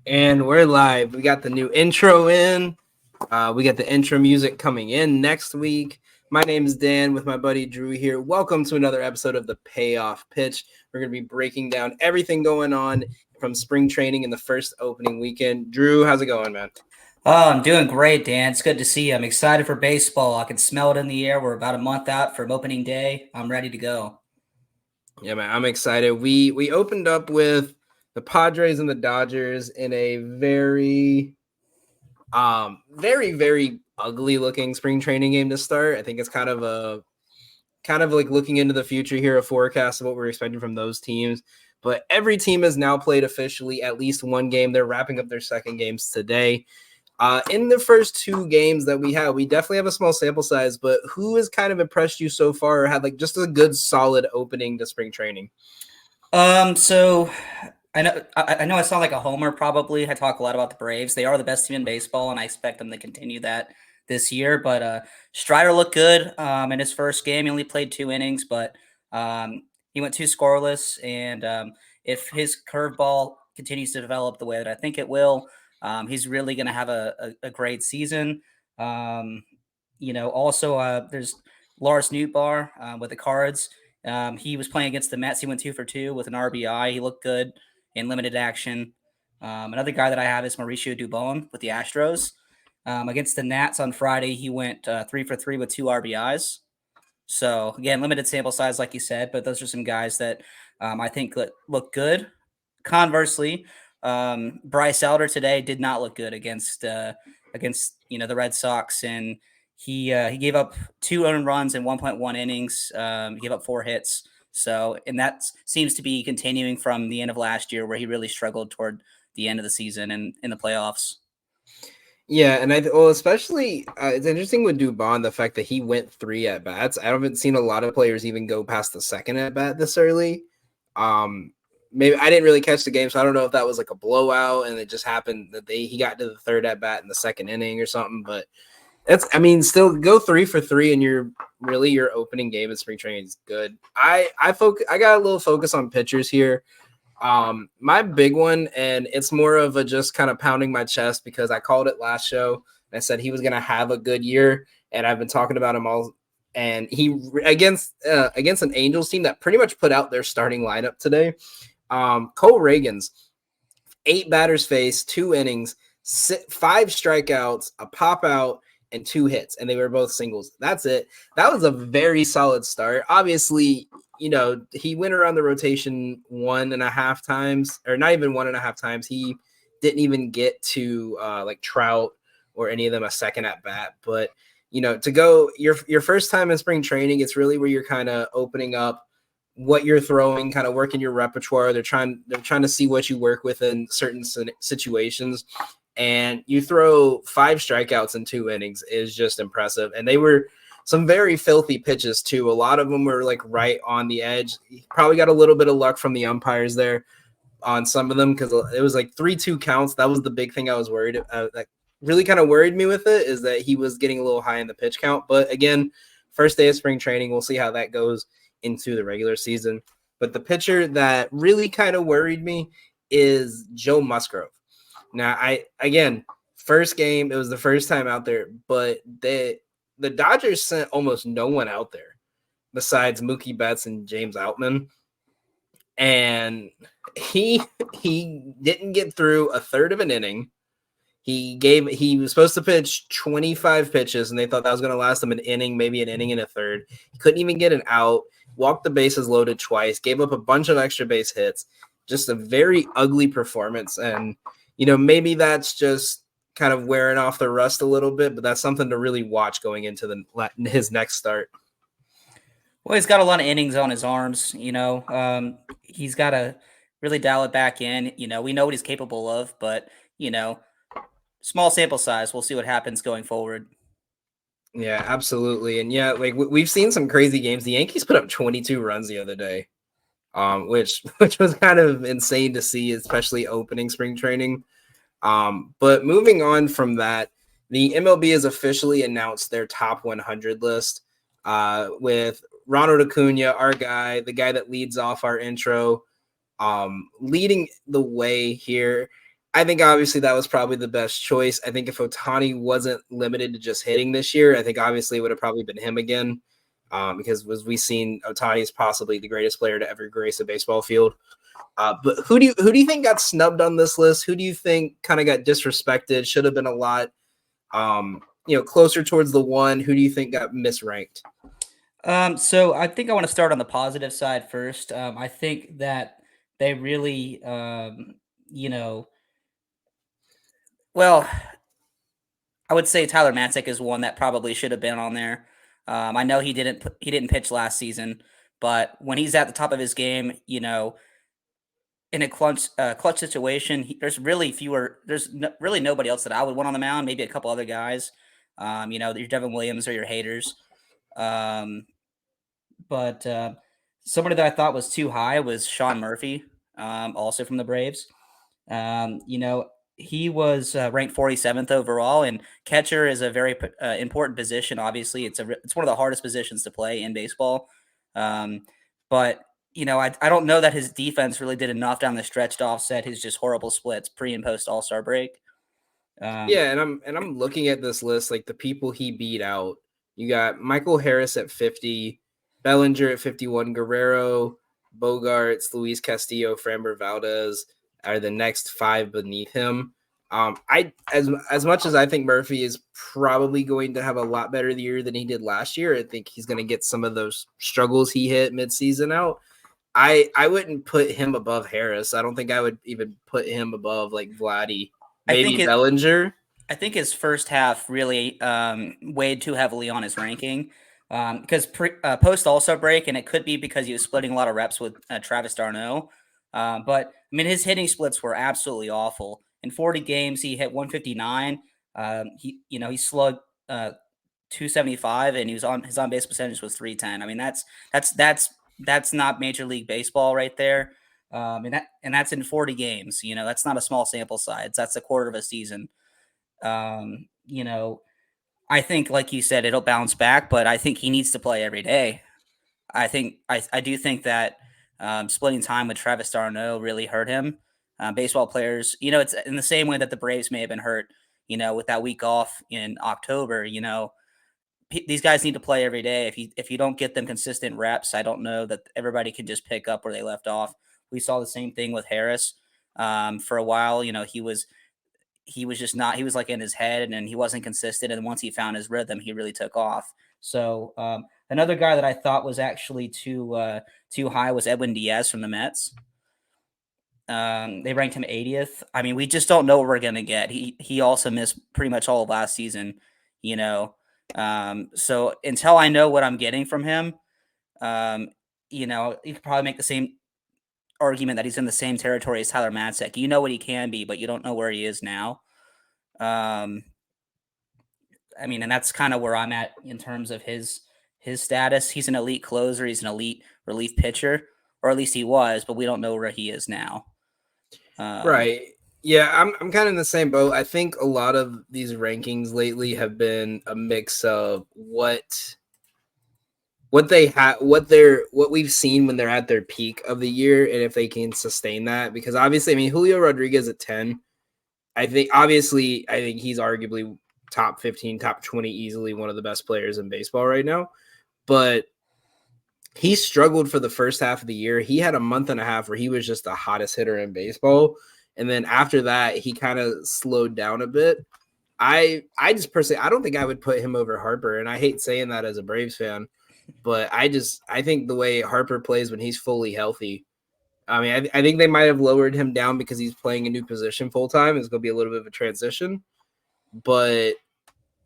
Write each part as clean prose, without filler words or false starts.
And we're live. We got the new intro in. We got the intro music coming in next week. My name is Dan with my buddy Drew here. Welcome to another episode of the Payoff Pitch. We're going to be breaking down everything going on from spring training in the first opening weekend. Drew, how's it going, man? Oh, I'm doing great, Dan. It's good to see you. I'm excited for baseball. I can smell it in the air. We're about a month out from opening day. I'm ready to go. Yeah, man, I'm excited. We opened up with the Padres and the Dodgers in a very ugly looking spring training game to start. I think it's kind of like looking into the future here, a forecast of what we're expecting from those teams. But every team has now played officially at least one game. They're wrapping up their second games today. In the first two games that we definitely have a small sample size, but who has kind of impressed you so far or had like just a good solid opening to spring training? So I know I sound like a homer probably. I talk a lot about the Braves. They are the best team in baseball, and I expect them to continue that this year. But Strider looked good in his first game. He only played 2 innings, but he went two scoreless. And if his curveball continues to develop the way that I think it will, he's really going to have a great season. Um, also there's Lars Nootbaar with the Cards. He was playing against the Mets. He went 2 for 2 with an RBI. He looked good in limited action. Another guy that I have is Mauricio Dubon with the Astros. Against the Nats on Friday, he went 3 for 3 with 2 RBIs. So again, limited sample size, like you said, but those are some guys that I think look good. Conversely, Bryce Elder today did not look good against the Red Sox, and he gave up 2 earned runs in 1.1 innings. He gave up 4 hits. So, and that seems to be continuing from the end of last year, where he really struggled toward the end of the season and in the playoffs. Yeah, and especially it's interesting with Dubon the fact that he went 3 at bats. I haven't seen a lot of players even go past the second at bat this early. Maybe I didn't really catch the game, so I don't know if that was like a blowout and it just happened that he got to the third at bat in the second inning or something. But still go 3 for 3 and your opening game in spring training is good. I got a little focus on pitchers here. My big one, and it's more of a just kind of pounding my chest because I called it last show. And I said he was going to have a good year, and I've been talking about him all. And he against an Angels team that pretty much put out their starting lineup today. Cole Reagans, 8 batters faced, 2 innings, 5 strikeouts, a pop out, and 2 hits, and they were both singles. That's it. That was a very solid start. Obviously, he went around the rotation 1.5 times, or not even 1.5 times. He didn't even get to like Trout or any of them a second at bat. But to go your first time in spring training, it's really where you're kind of opening up what you're throwing, kind of working your repertoire. They're trying to see what you work with in certain situations. And you throw 5 strikeouts in 2 innings is just impressive. And they were some very filthy pitches too. A lot of them were like right on the edge. He probably got a little bit of luck from the umpires there on some of them because it was like 3-2 counts. That was the big thing I was worried that really kind of worried me with it, is that he was getting a little high in the pitch count. But again, first day of spring training, we'll see how that goes into the regular season. But the pitcher that really kind of worried me is Joe Musgrove. Now, first game, it was the first time out there, but the Dodgers sent almost no one out there besides Mookie Betts and James Outman. And he didn't get through a third of an inning. He was supposed to pitch 25 pitches, and they thought that was going to last him an inning, maybe an inning and a third. He couldn't even get an out, walked the bases loaded twice, gave up a bunch of extra base hits. Just a very ugly performance. And maybe that's just kind of wearing off the rust a little bit, but that's something to really watch going into his next start. Well, he's got a lot of innings on his arms. He's got to really dial it back in. We know what he's capable of, but small sample size. We'll see what happens going forward. Yeah, absolutely. And yeah, like we've seen some crazy games. The Yankees put up 22 runs the other day, which was kind of insane to see, especially opening spring training. But moving on from that, the MLB has officially announced their top 100 list with Ronald Acuna, our guy, the guy that leads off our intro, leading the way here. I think obviously that was probably the best choice. I think if Ohtani wasn't limited to just hitting this year, I think obviously it would have probably been him again. Because as we've seen, Ohtani is possibly the greatest player to ever grace a baseball field. But who do you think got snubbed on this list? Who do you think kind of got disrespected? Should have been a lot, closer towards the one. Who do you think got misranked? So I think I want to start on the positive side first. I think that they really, you know, well, I would say Tyler Matzek is one that probably should have been on there. I know he didn't pitch last season, but when he's at the top of his game, in a clutch situation, really nobody else that I would want on the mound. Maybe a couple other guys, your Devin Williams or your haters. Um, but somebody that I thought was too high was Sean Murphy, also from the Braves. Um, you know, he was ranked 47th overall, and catcher is a very important position. Obviously, it's one of the hardest positions to play in baseball. Um, but I don't know that his defense really did enough down the stretch to offset his just horrible splits pre and post All Star break. Um, Yeah, and I'm looking at this list, like the people he beat out. You got Michael Harris at 50, Bellinger at 51, Guerrero, Bogarts, Luis Castillo, Framber Valdez are the next five beneath him. I as much as I think Murphy is probably going to have a lot better year than he did last year, I think he's going to get some of those struggles he hit midseason out. I wouldn't put him above Harris. I don't think I would even put him above like Vladdy, I think maybe Bellinger. I think his first half really weighed too heavily on his ranking because post also break, and it could be because he was splitting a lot of reps with Travis d'Arnaud. But I mean, his hitting splits were absolutely awful. In 40 games, he hit 159. He slugged 275, and his on base percentage was 310. I mean, that's not Major League Baseball right there. And that's in 40 games. That's not a small sample size. That's a quarter of a season. Um, you know, I think, like you said, it'll bounce back, but I think he needs to play every day. I do think that splitting time with Travis d'Arnaud really hurt him. Baseball players, it's in the same way that the Braves may have been hurt, with that week off in October. These guys need to play every day. If you don't get them consistent reps, I don't know that everybody can just pick up where they left off. We saw the same thing with Harris for a while. He was just not, he was like in his head, and then he wasn't consistent, and once he found his rhythm, he really took off. So another guy that I thought was actually too high was Edwin Diaz from the Mets. They ranked him 80th. I mean, we just don't know what we're gonna get. He also missed pretty much all of last season, you know. So until I know what I'm getting from him, um, you could probably make the same argument that he's in the same territory as Tyler Matzek. You know what he can be, but you don't know where he is now. Um, I mean, and that's kind of where I'm at in terms of his status. He's an elite closer. He's an elite relief pitcher, or at least he was, but we don't know where he is now. Um, Right. Yeah, I'm kind of in the same boat. I think a lot of these rankings lately have been a mix of what they have, what we've seen when they're at their peak of the year, and if they can sustain that. Because obviously, I mean, Julio Rodriguez at 10, I think he's arguably top 15, top 20, easily one of the best players in baseball right now. But he struggled for the first half of the year. He had a month and a half where he was just the hottest hitter in baseball. And then after that, he kind of slowed down a bit. I just personally, I don't think I would put him over Harper. And I hate saying that as a Braves fan, but I think the way Harper plays when he's fully healthy, I mean, I think they might have lowered him down because he's playing a new position full time. It's going to be a little bit of a transition. But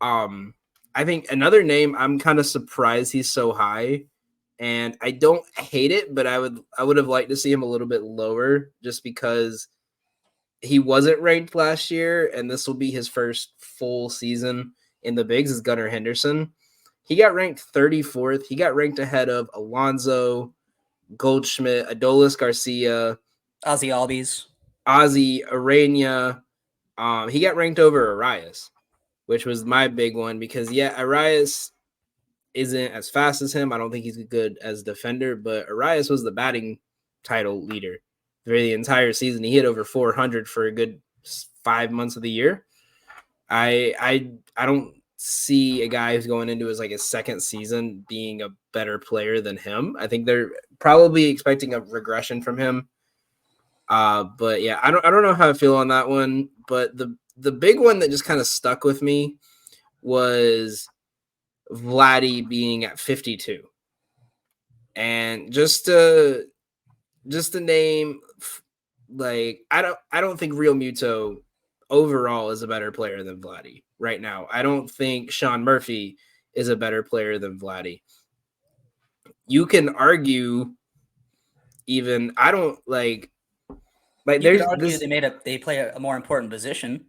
I think another name, I'm kind of surprised he's so high, and I don't hate it, but I would have liked to see him a little bit lower just because he wasn't ranked last year, and this will be his first full season in the bigs. Is Gunnar Henderson. He got ranked 34th. He got ranked ahead of Alonso, Goldschmidt, Adolis Garcia, Ozzy Albies. Ozzy Arena. He got ranked over Arias, which was my big one because Arias isn't as fast as him. I don't think he's good as a defender, but Arias was the batting title leader for the entire season. He hit over 400 for a good 5 months of the year. I don't see a guy who's going into his second season being a better player than him. I think they're probably expecting a regression from him. But yeah, I don't know how I feel on that one. But the big one that just kind of stuck with me was Vladdy being at 52. And just to name, like, I don't think Real Muto overall is a better player than Vladdy right now. I don't think Sean Murphy is a better player than Vladdy. You can argue even I don't like You there's could argue this they play a more important position.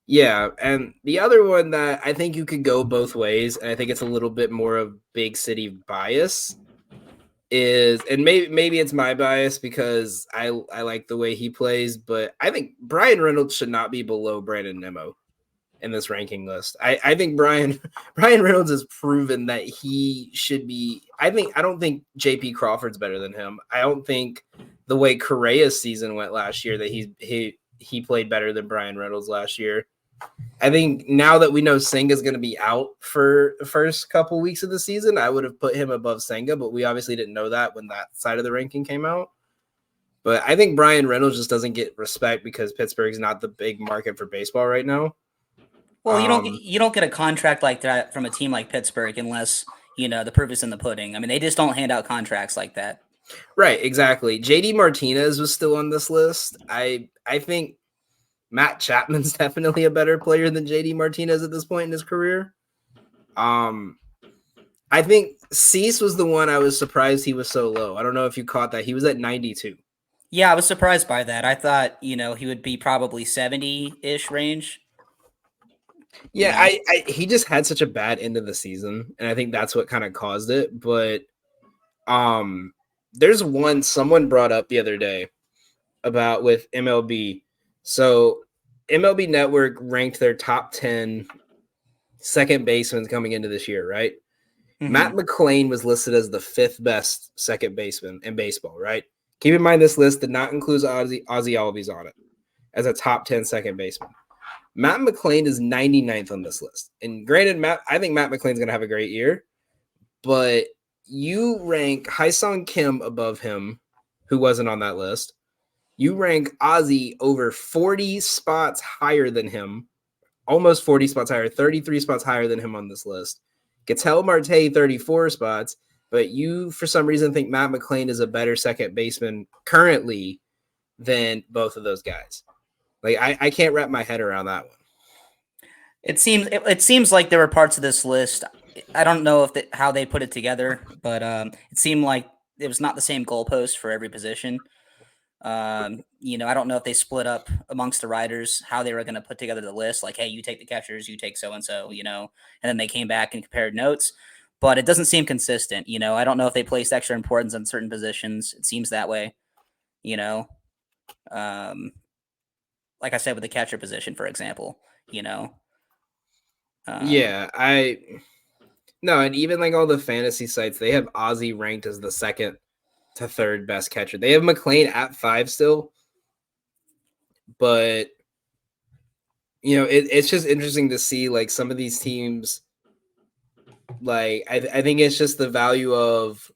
yeah, and the other one that I think you could go both ways, and I think it's a little bit more of big city bias is, and maybe it's my bias because I like the way he plays, but I think Brian Reynolds should not be below Brandon Nimmo in this ranking list. I think Brian Reynolds has proven that he should be. I don't think JP Crawford's better than him. I don't think the way Correa's season went last year that he played better than Brian Reynolds last year. I think now that we know Senga's going to be out for the first couple weeks of the season, I would have put him above Senga, but we obviously didn't know that when that side of the ranking came out. But I think Brian Reynolds just doesn't get respect because Pittsburgh's not the big market for baseball right now. Well, you don't get a contract like that from a team like Pittsburgh unless the proof is in the pudding. I mean, they just don't hand out contracts like that. Right, exactly. JD Martinez was still on this list. I think Matt Chapman's definitely a better player than JD Martinez at this point in his career. I think Cease was the one I was surprised he was so low. I don't know if you caught that. He was at 92. Yeah, I was surprised by that. I thought, he would be probably 70-ish range. Yeah, he just had such a bad end of the season, and I think that's what kind of caused it. But there's someone brought up the other day about with MLB. So MLB Network ranked their top 10 second basemen coming into this year, right? Mm-hmm. Matt McClain was listed as the 5th best second baseman in baseball, right? Keep in mind this list did not include Ozzy Albies on it as a top 10 second baseman. Matt McClain is 99th on this list. And granted, I think Matt McClain's going to have a great year, but you rank Hyesung Kim above him, who wasn't on that list. You rank Ozzy over 40 spots higher than him, almost 40 spots higher, 33 spots higher than him on this list. Ketel Marte, 34 spots, but you, for some reason, think Matt McClain is a better second baseman currently than both of those guys. Like, I can't wrap my head around that one. It seems like there were parts of this list. I don't know how they put it together, but it seemed like it was not the same goalpost for every position. I don't know if they split up amongst the writers how they were going to put together the list. Like, hey, you take the catchers, you take so and so, and then they came back and compared notes. But it doesn't seem consistent. I don't know if they placed extra importance on certain positions. It seems that way. Like I said, with the catcher position, for example. And even like all the fantasy sites, they have Ozzy ranked as the 2nd to 3rd best catcher. They have McClain at 5 still, but it's just interesting to see like some of these teams. Like I think it's just the value of,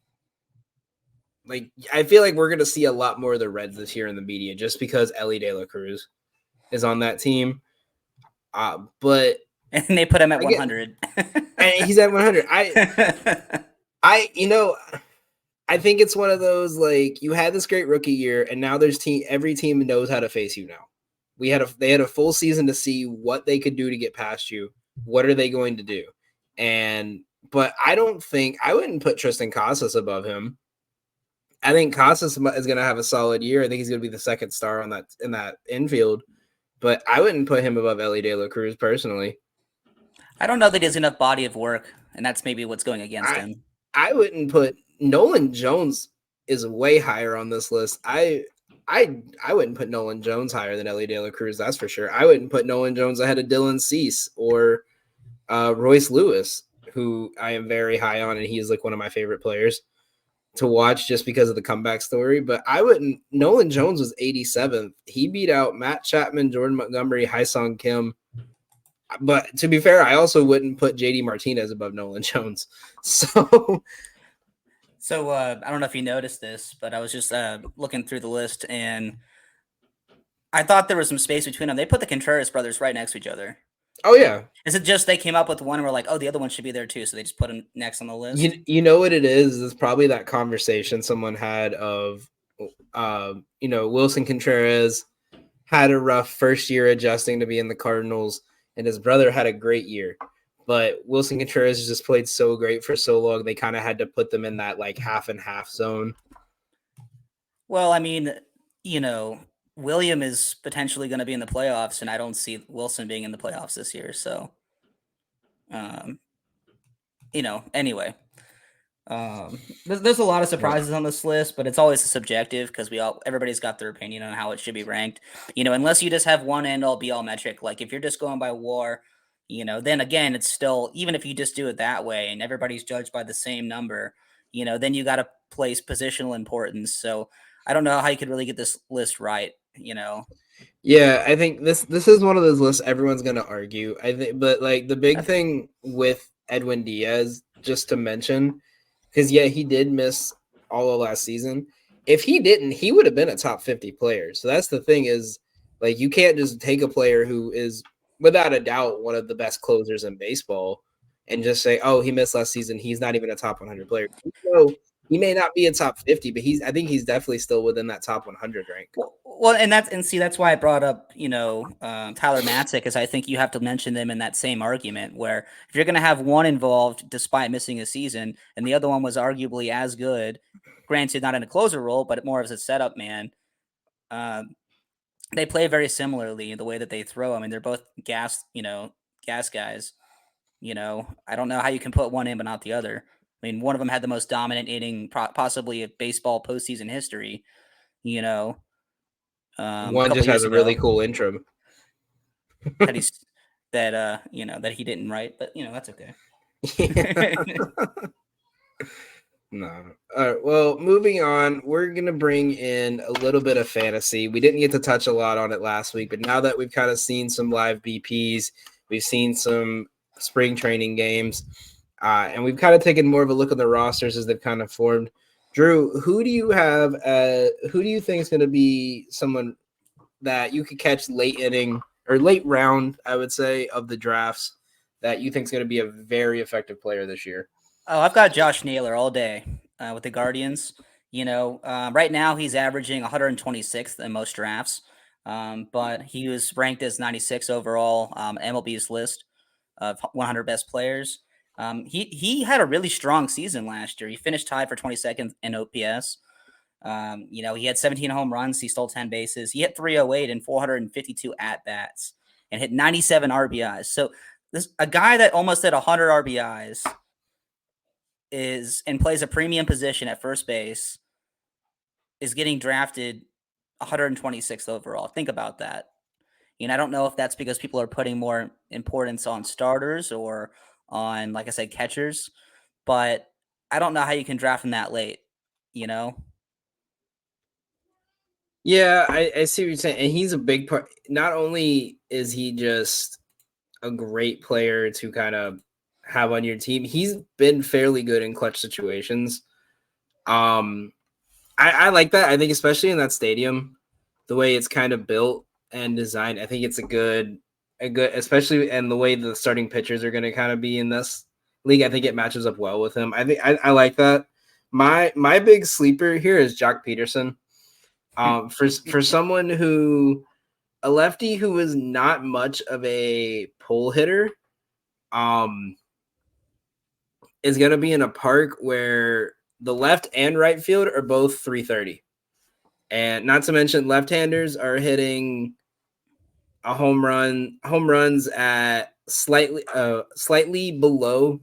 like, I feel like we're gonna see a lot more of the Reds this year in the media just because Elly De La Cruz is on that team. But and they put him at 100. And he's at 100. I think it's one of those, like, you had this great rookie year, and now every team knows how to face you now. They had a full season to see what they could do to get past you. What are they going to do? But I wouldn't put Tristan Casas above him. I think Casas is going to have a solid year. I think he's going to be the 2nd star in that infield, but I wouldn't put him above Elly De La Cruz personally. I don't know that he has enough body of work, and that's maybe what's going against him. I wouldn't put Nolan Jones is way higher on this list. I wouldn't put Nolan Jones higher than Elly De La Cruz, that's for sure. I wouldn't put Nolan Jones ahead of Dylan Cease or Royce Lewis, who I am very high on, and he is like one of my favorite players. to watch just because of the comeback story. But I wouldn't. Nolan Jones was 87th. He beat out Matt Chapman, Jordan Montgomery, Hyesung Kim. But to be fair, I also wouldn't put JD Martinez above Nolan Jones. So So I don't know if you noticed this, but I was just looking through the list, and I thought there was some space between them. They put the Contreras brothers right next to each other. oh yeah. Is it just they came up with one and were like, oh, the other one should be there too, so they just put them next on the list? You know what it is? It's probably that conversation someone had of Wilson Contreras had a rough first year adjusting to be in the Cardinals, and his brother had a great year. But Wilson Contreras just played so great for so long, they kind of had to put them in that like half and half zone. Well, I mean, William is potentially going to be in the playoffs, and I don't see Wilson being in the playoffs this year. So, um, anyway, there's a lot of surprises on this list, but it's always subjective because everybody's got their opinion on how it should be ranked. Unless you just have one end all be all metric, like if you're just going by WAR, then again, it's still, even if you just do it that way and everybody's judged by the same number, then you got to place positional importance. So I don't know how you could really get this list right. Yeah, I think this is one of those lists everyone's gonna argue. I think, but like the big thing with Edwin Diaz, just to mention, because yeah, he did miss all of last season. If he didn't, he would have been a top 50 player. So that's the thing is, like, you can't just take a player who is without a doubt one of the best closers in baseball and just say, oh, he missed last season, he's not even a top 100 player. So he may not be a top 50, but I think he's definitely still within that top 100 rank. Well, and that's why I brought up Tyler Matzik, because I think you have to mention them in that same argument where if you're going to have one involved despite missing a season and the other one was arguably as good, granted not in a closer role but more as a setup man, they play very similarly in the way that they throw. I mean, they're both gas guys. I don't know how you can put one in but not the other. I mean, one of them had the most dominant inning possibly of baseball postseason history. One just has a really cool intro that he didn't write, but that's okay. No. All right. Well, moving on, we're gonna bring in a little bit of fantasy. We didn't get to touch a lot on it last week, but now that we've kind of seen some live BPs, we've seen some spring training games, and we've kind of taken more of a look at the rosters as they've kind of formed. Drew, who do you have? Who do you think is going to be someone that you could catch late inning or late round, I would say, of the drafts that you think is going to be a very effective player this year? Oh, I've got Josh Naylor all day with the Guardians. Right now he's averaging 126th in most drafts, but he was ranked as 96 overall MLB's list of 100 best players. He had a really strong season last year. He finished tied for 22nd in OPS. He had 17 home runs. He stole 10 bases. He hit 308 and 452 at bats and hit 97 RBIs. So a guy that almost hit 100 RBIs and plays a premium position at first base is getting drafted 126th overall. Think about that. I don't know if that's because people are putting more importance on starters or on, like I said, catchers, but I don't know how you can draft him that late, Yeah, I see what you're saying. And he's a big part. Not only is he just a great player to kind of have on your team, he's been fairly good in clutch situations. I like that. I think especially in that stadium, the way it's kind of built and designed, I think it's a good, especially and the way the starting pitchers are going to kind of be in this league. I think it matches up well with him. I think I like that. My big sleeper here is Jock Peterson. For someone a lefty who is not much of a pull hitter, is going to be in a park where the left and right field are both 330. And not to mention left-handers are hitting home runs at slightly below,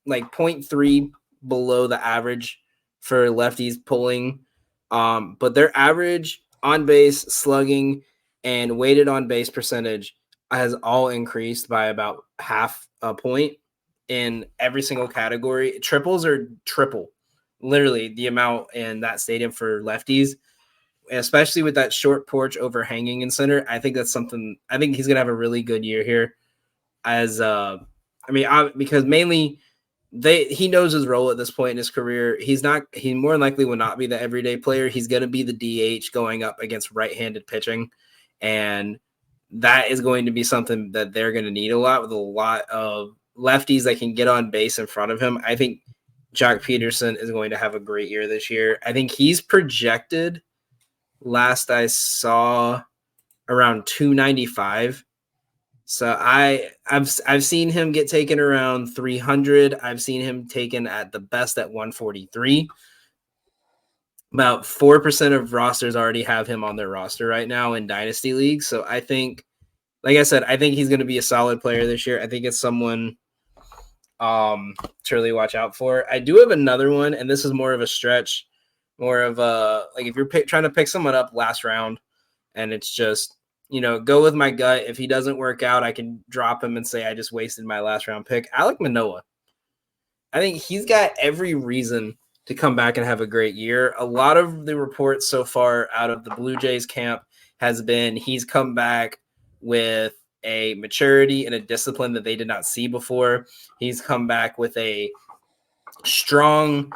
like 0.3 below the average for lefties pulling. But their average on base, slugging, and weighted on base percentage has all increased by about half a point in every single category. Triples are triple. literally the amount in that stadium for lefties, especially with that short porch overhanging in center. I think that's something. I think he's gonna have a really good year here. Because mainly he knows his role at this point in his career. He more than likely will not be the everyday player. He's going to be the DH going up against right-handed pitching, and that is going to be something that they're going to need a lot, with a lot of lefties that can get on base in front of him. I think Jock Peterson is going to have a great year this year. I think he's projected, last I saw, around 295. So I've seen him get taken around 300. I've seen him taken at the best at 143. About 4% of rosters already have him on their roster right now in dynasty leagues. So I think, like I said, I think he's going to be a solid player this year. I think it's someone to really watch out for. I do have another one, and this is more of a stretch, more of a, like, if you're trying to pick someone up last round, and it's just, go with my gut. If he doesn't work out, I can drop him and say I just wasted my last round pick. Alek Manoah. I think he's got every reason to come back and have a great year. A lot of the reports so far out of the Blue Jays camp has been he's come back with a maturity and a discipline that they did not see before. He's come back with a strong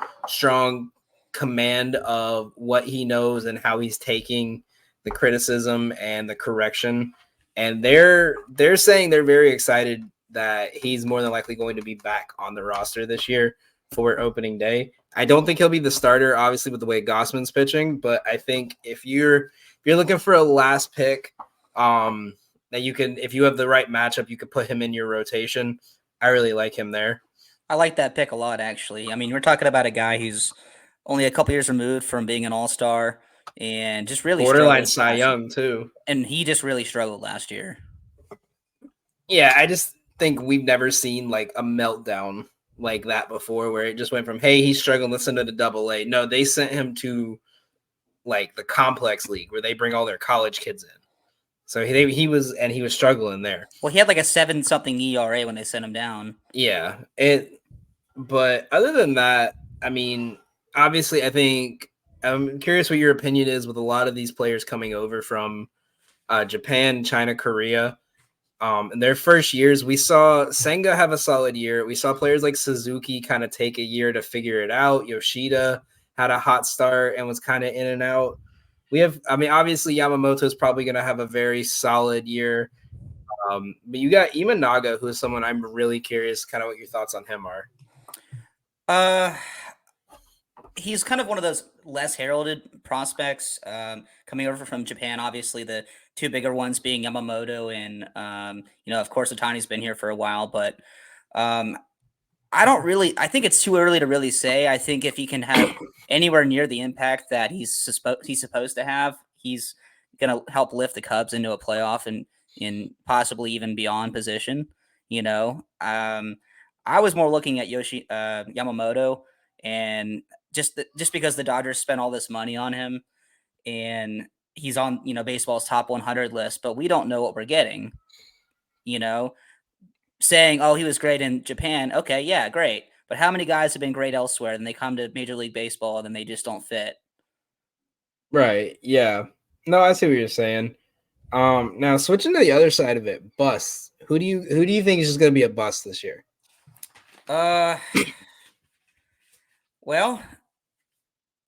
command of what he knows and how he's taking the criticism and the correction. And they're saying they're very excited that he's more than likely going to be back on the roster this year for opening day. I don't think he'll be the starter, obviously, with the way Gossman's pitching, but I think if you're looking for a last pick, that you can, if you have the right matchup, you could put him in your rotation. I really like him there. I like that pick a lot, actually. I mean, we're talking about a guy who's only a couple years removed from being an all-star and just really borderline Cy Young too. And he just really struggled last year. Yeah, I just think we've never seen like a meltdown like that before, where it just went from, hey, he's struggling, let's send him to Double-A. No, they sent him to like the complex league where they bring all their college kids in. So he was struggling there. Well, he had like a 7-something ERA when they sent him down. Yeah, but other than that, I mean, obviously, I think I'm curious what your opinion is with a lot of these players coming over from Japan, China, Korea. In their first years, we saw Senga have a solid year. We saw players like Suzuki kind of take a year to figure it out. Yoshida had a hot start and was kind of in and out. Obviously Yamamoto is probably going to have a very solid year. But you got Imanaga, who is someone I'm really curious kind of what your thoughts on him are. He's kind of one of those less heralded prospects coming over from Japan. Obviously, the two bigger ones being Yamamoto and, of course, Otani's been here for a while. But I think it's too early to really say. I think if he can have anywhere near the impact that he's supposed to have, he's going to help lift the Cubs into a playoff and in possibly even beyond position. I was more looking at Yamamoto, and just because the Dodgers spent all this money on him and he's on, baseball's top 100 list, but we don't know what we're getting, saying, oh, he was great in Japan. Okay. Yeah, great. But how many guys have been great elsewhere and they come to Major League Baseball and then they just don't fit? Right. Yeah. No, I see what you're saying. Now switching to the other side of it, busts. Who do you think is just going to be a bust this year? Well,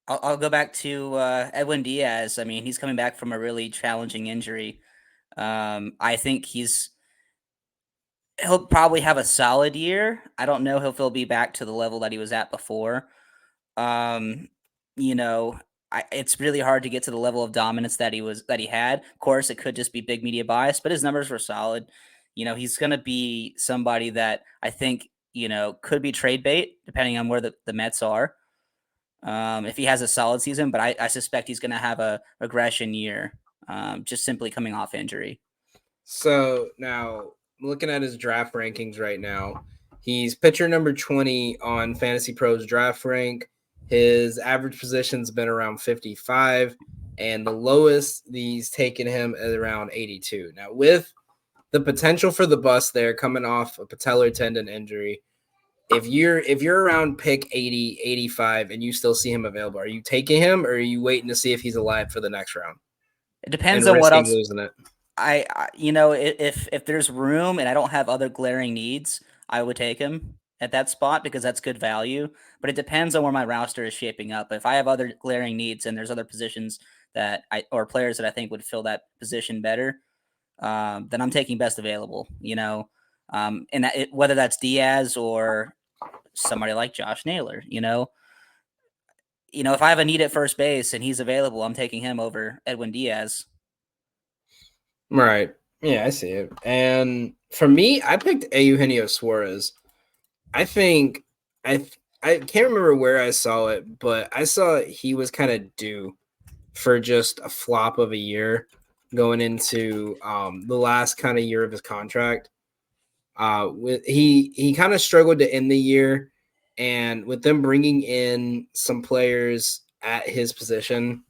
I'll go back to Edwin Diaz. I mean, he's coming back from a really challenging injury. I think he'll probably have a solid year. I don't know if he'll be back to the level that he was at before. It's really hard to get to the level of dominance that he had. Of course, it could just be big media bias, but his numbers were solid. He's going to be somebody that I think, could be trade bait depending on where the Mets are. If he has a solid season, but I suspect he's going to have a regression year, just simply coming off injury. So now looking at his draft rankings right now, he's pitcher number 20 on Fantasy Pros draft rank. His average position's been around 55, and the lowest he's taken him at around 82. Now, with the potential for the bust there, coming off a patellar tendon injury, if you're around pick 80, 85, and you still see him available, are you taking him or are you waiting to see if he's alive for the next round It depends and on what risking else. losing it? If there's room and I don't have other glaring needs, I would take him at that spot because that's good value. But it depends on where my roster is shaping up. If I have other glaring needs and there's other positions that I or players that I think would fill that position better, then I'm taking best available. And whether that's Diaz or somebody like Josh Naylor. If I have a need at first base and he's available, I'm taking him over Edwin Diaz. Right. Yeah, I see it. And for me, I picked Eugenio Suarez. I think I can't remember where I saw it, but I saw he was kind of due for just a flop of a year going into the last kind of year of his contract. He kind of struggled to end the year, and with them bringing in some players at his position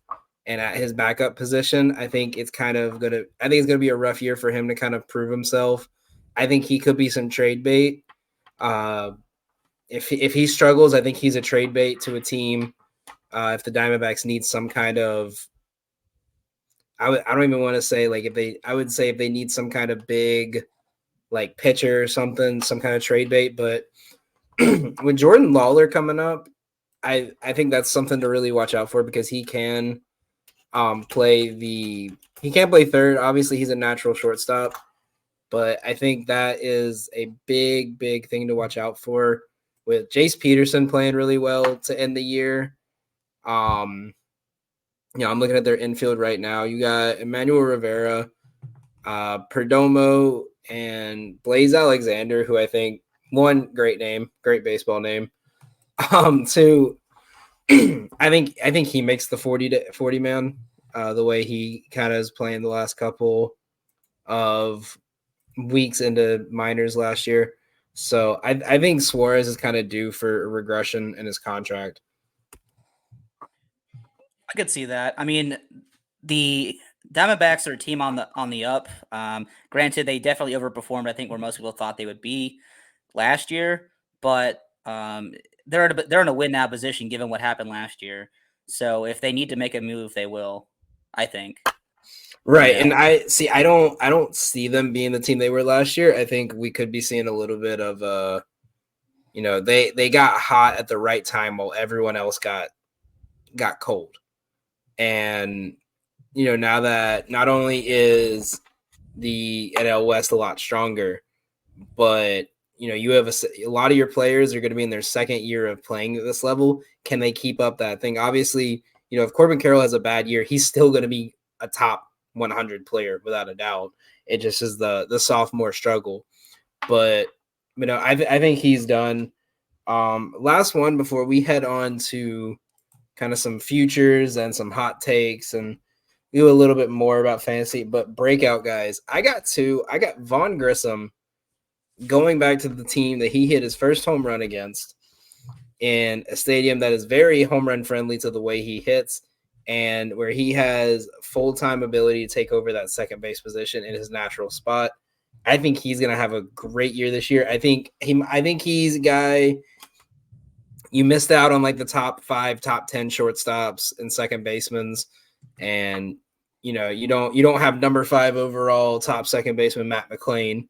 and at his backup position, I think it's gonna be a rough year for him to kind of prove himself. I think he could be some trade bait. Uh, if he struggles, I think he's a trade bait to a team. If the Diamondbacks need some kind of, I don't even want to say like I would say if they need some kind of big like pitcher or something, some kind of trade bait. But with Jordan Lawler coming up, I think that's something to really watch out for because play the he can't play third. Obviously, he's a natural shortstop, but I think that is a big thing to watch out for. With Jace Peterson playing really well to end the year, I'm looking at their infield right now. You got Emmanuel Rivera, Perdomo, and Blaze Alexander, who I think one great name, great baseball name. Two, I think he makes the 40 man. The way he kind of is playing the last couple of weeks into minors last year. So I think Suarez is kind of due for a regression in his contract. I could see that. I mean, the Diamondbacks are a team on the up. Granted, they definitely overperformed. I think where most people thought they would be last year, but they're in a win now position given what happened last year. So if they need to make a move, they will. I think. Right. And I don't see them being the team they were last year. I think we could be seeing a little bit of they got hot at the right time while everyone else got cold. And now that not only is the NL West a lot stronger, but you have a lot of your players are going to be in their second year of playing at this level. Can they keep up that thing? Obviously, if Corbin Carroll has a bad year, he's still going to be a top 100 player without a doubt. It just is the sophomore struggle. But I think he's done. Last one before we head on to kind of some futures and some hot takes and do a little bit more about fantasy. But breakout guys, I got Vaughn Grissom going back to the team that he hit his first home run against in a stadium that is very home run friendly to the way he hits and where he has full-time ability to take over that second base position in his natural spot. I think he's going to have a great year this year. I think he's a guy you missed out on like the top 5, top 10 shortstops and second basemen, and you don't have number 5 overall top second baseman Matt McClain.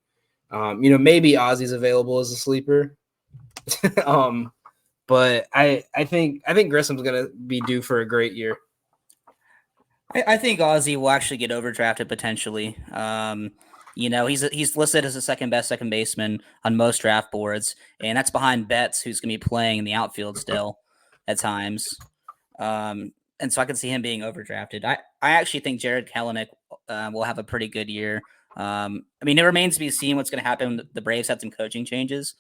Maybe Ozzy's available as a sleeper. But I think Grissom's gonna be due for a great year. I think Ozzy will actually get overdrafted potentially. He's listed as the second best second baseman on most draft boards, and that's behind Betts, who's going to be playing in the outfield still at times. And so I can see him being overdrafted. I actually think Jared Kelenic will have a pretty good year. It remains to be seen what's going to happen. The Braves had some coaching changes,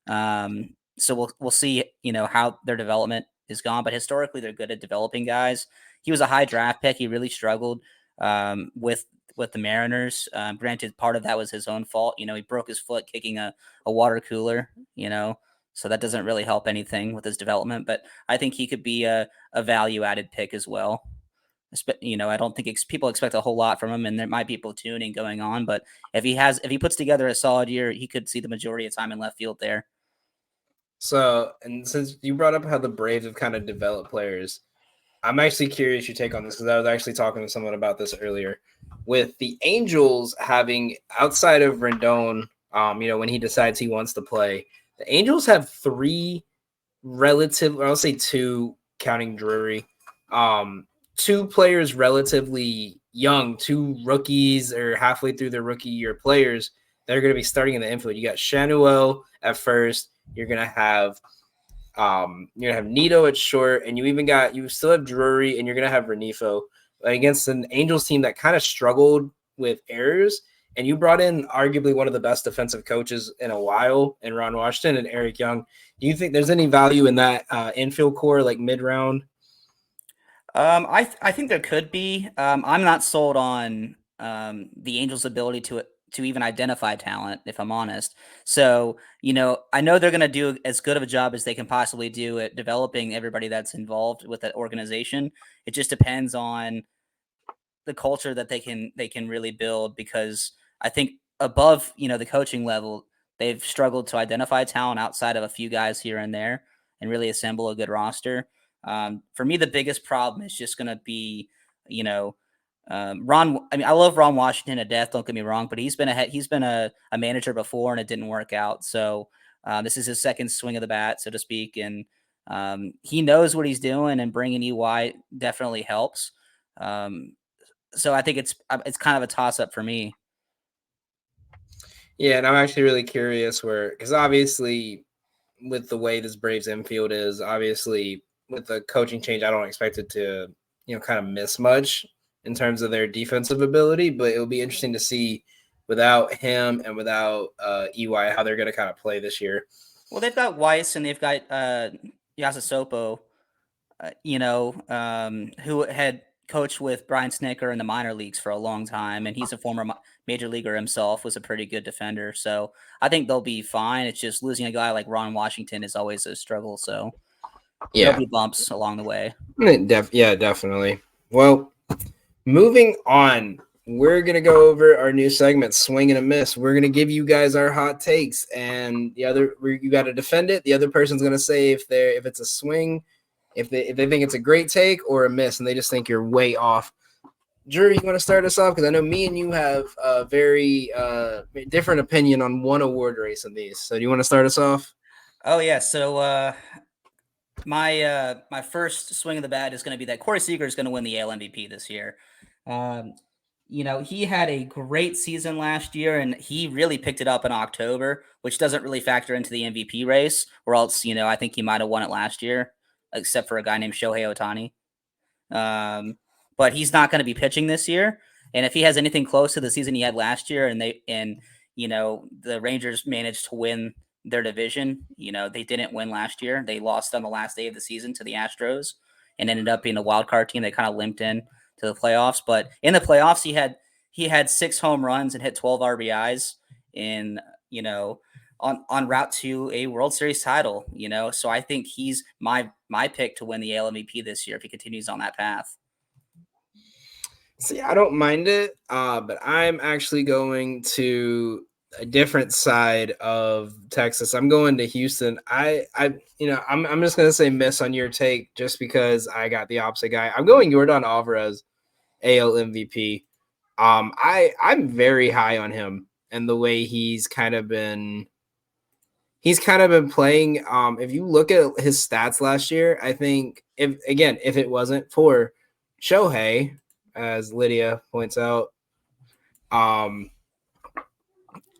so we'll see. How their development is gone, but historically they're good at developing guys. He was a high draft pick. He really struggled with the Mariners. Granted, part of that was his own fault. He broke his foot kicking a water cooler. So that doesn't really help anything with his development. But I think he could be a value added pick as well. I don't think people expect a whole lot from him, and there might be platooning going on. But if he puts together a solid year, he could see the majority of time in left field there. So, and since you brought up how the Braves have kind of developed players, I'm actually curious your take on this because I was actually talking to someone about this earlier. With the Angels having outside of Rendon, when he decides he wants to play, the Angels have three relative, I'll say two, counting Drury, um, two players relatively young, two rookies or halfway through their rookie year players that are going to be starting in the infield. You got Shanuel at first. You're gonna have Nito at short, and you still have Drury, and you're gonna have Renifo against an Angels team that kind of struggled with errors. And you brought in arguably one of the best defensive coaches in a while, in Ron Washington and Eric Young. Do you think there's any value in that infield core, like mid round? I think there could be. I'm not sold on the Angels' ability to even identify talent, if I'm honest. So, I know they're going to do as good of a job as they can possibly do at developing everybody that's involved with that organization. It just depends on the culture that they can really build, because I think above, the coaching level, they've struggled to identify talent outside of a few guys here and there and really assemble a good roster. For me, the biggest problem is just going to be, you know, Ron. I mean, I love Ron Washington to death. Don't get me wrong, but he's been a manager before and it didn't work out. So this is his second swing of the bat, so to speak, and he knows what he's doing. And bringing EY definitely helps. Um, so I think it's kind of a toss up for me. Yeah, and I'm actually really curious because obviously with the way this Braves infield is, obviously with the coaching change, I don't expect it to, kind of miss much in terms of their defensive ability, but it'll be interesting to see without him and without EY how they're going to kind of play this year. Well, they've got Weiss and they've got Yasasopo, who had coached with Brian Snicker in the minor leagues for a long time, and he's a former major leaguer himself, was a pretty good defender. So I think they'll be fine. It's just losing a guy like Ron Washington is always a struggle. So there'll Yeah. be bumps along the way. Yeah, definitely. Well, moving on, we're gonna go over our new segment, swing and a miss. We're gonna give you guys our hot takes, and you got to defend it. The other person's gonna say if it's a swing, if they think it's a great take or a miss, and they just think you're way off. Drew, you want to start us off because I know me and you have a very different opinion on one award race of these. So do you want to start us off? Oh yeah. So my first swing of the bat is going to be that Corey Seager is going to win the AL MVP this year. Um, he had a great season last year, and he really picked it up in October, which doesn't really factor into the MVP race. Or else, I think he might have won it last year, except for a guy named Shohei Ohtani. But he's not going to be pitching this year, and if he has anything close to the season he had last year, and the Rangers managed to win their division. They didn't win last year. They lost on the last day of the season to the Astros and ended up being a wild card team. They kind of limped in to the playoffs, but in the playoffs, he had 6 home runs and hit 12 RBIs in, on route to a World Series title, so I think he's my pick to win the AL MVP this year if he continues on that path. See, I don't mind it, but I'm actually going to a different side of Texas. I'm going to Houston. I'm just gonna say miss on your take just because I got the opposite guy. I'm going Yordan Alvarez, AL MVP. I'm very high on him and the way he's kind of been playing. If you look at his stats last year, I think if it wasn't for Shohei, as Lydia points out,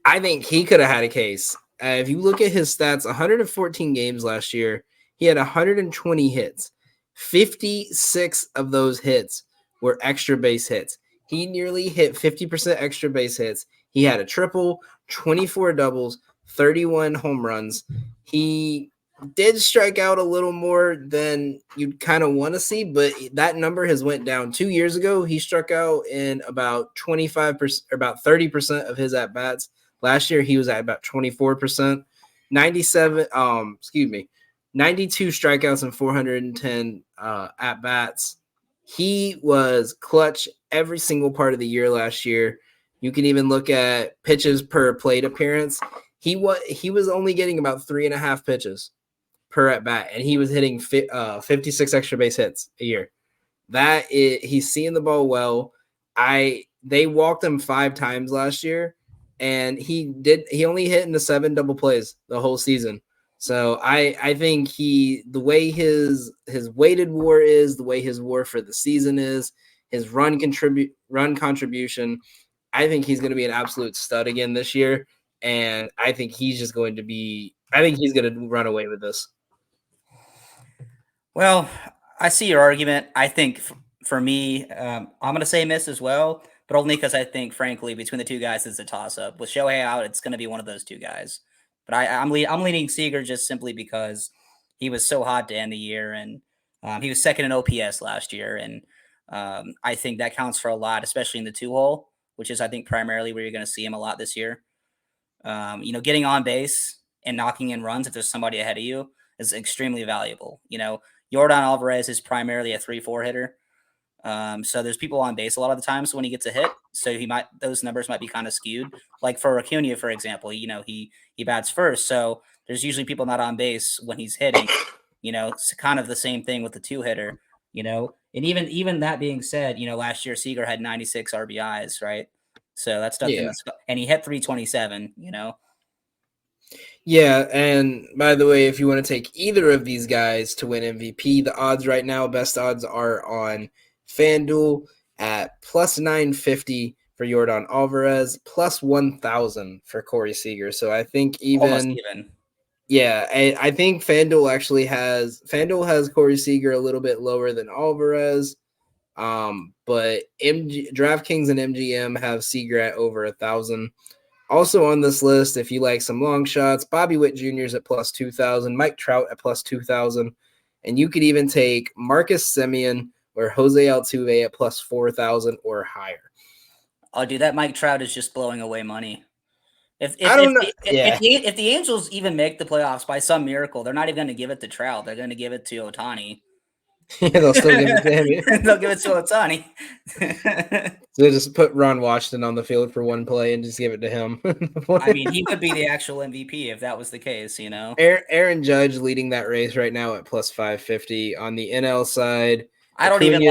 I think he could have had a case. If you look at his stats, 114 games last year, he had 120 hits. 56 of those hits were extra base hits. He nearly hit 50% extra base hits. He had a triple, 24 doubles, 31 home runs. He did strike out a little more than you'd kind of want to see, but that number has went down. 2 years ago, he struck out in about 25%, or about 30% of his at bats. Last year, he was at about 24%. 92 strikeouts and 410 at bats. He was clutch every single part of the year last year. You can even look at pitches per plate appearance. He was only getting about 3.5 pitches per at bat, and he was hitting 56 extra base hits a year. He's seeing the ball well. They walked him 5 times last year, and he only hit into 7 double plays the whole season. So I think the way his weighted WAR is, the way his WAR for the season is, his run contribution, I think he's going to be an absolute stud again this year, and I think he's going to run away with this. Well, I see your argument. I think for me, I'm going to say miss as well, but only because I think, frankly, between the two guys, it's a toss up. With Shohei out, it's going to be one of those two guys. But I'm leaning Seager just simply because he was so hot to end the year, and he was second in OPS last year, and I think that counts for a lot, especially in the 2-hole, which is I think primarily where you're going to see him a lot this year. Getting on base and knocking in runs if there's somebody ahead of you is extremely valuable. Yordan Alvarez is primarily a 3-4 hitter. So there's people on base a lot of the times when he gets a hit. So those numbers might be kind of skewed. Like for Acuna, for example, he bats first. So there's usually people not on base when he's hitting. It's kind of the same thing with the 2-hitter. And even that being said, last year Seager had 96 RBIs, right? So that's stuff. Yeah. And he hit 327. Yeah, and by the way, if you want to take either of these guys to win MVP, the odds right now, best odds are on FanDuel at plus 950 for Yordan Alvarez, plus 1,000 for Corey Seager. So I think almost even. Yeah, I think FanDuel has Corey Seager a little bit lower than Alvarez. But DraftKings and MGM have Seager at over 1,000. Also on this list, if you like some long shots, Bobby Witt Jr. is at plus 2,000, Mike Trout at plus 2,000, and you could even take Marcus Semien or Jose Altuve at plus 4,000 or higher. Oh, dude, that Mike Trout is just blowing away money. If the Angels even make the playoffs by some miracle, they're not even going to give it to Trout. They're going to give it to Ohtani. They'll still give it to him. They'll give it to Ohtani. So they just put Ron Washington on the field for one play and just give it to him. I mean, he would be the actual MVP if that was the case, Aaron Judge leading that race right now at plus 550 on the NL side. I don't even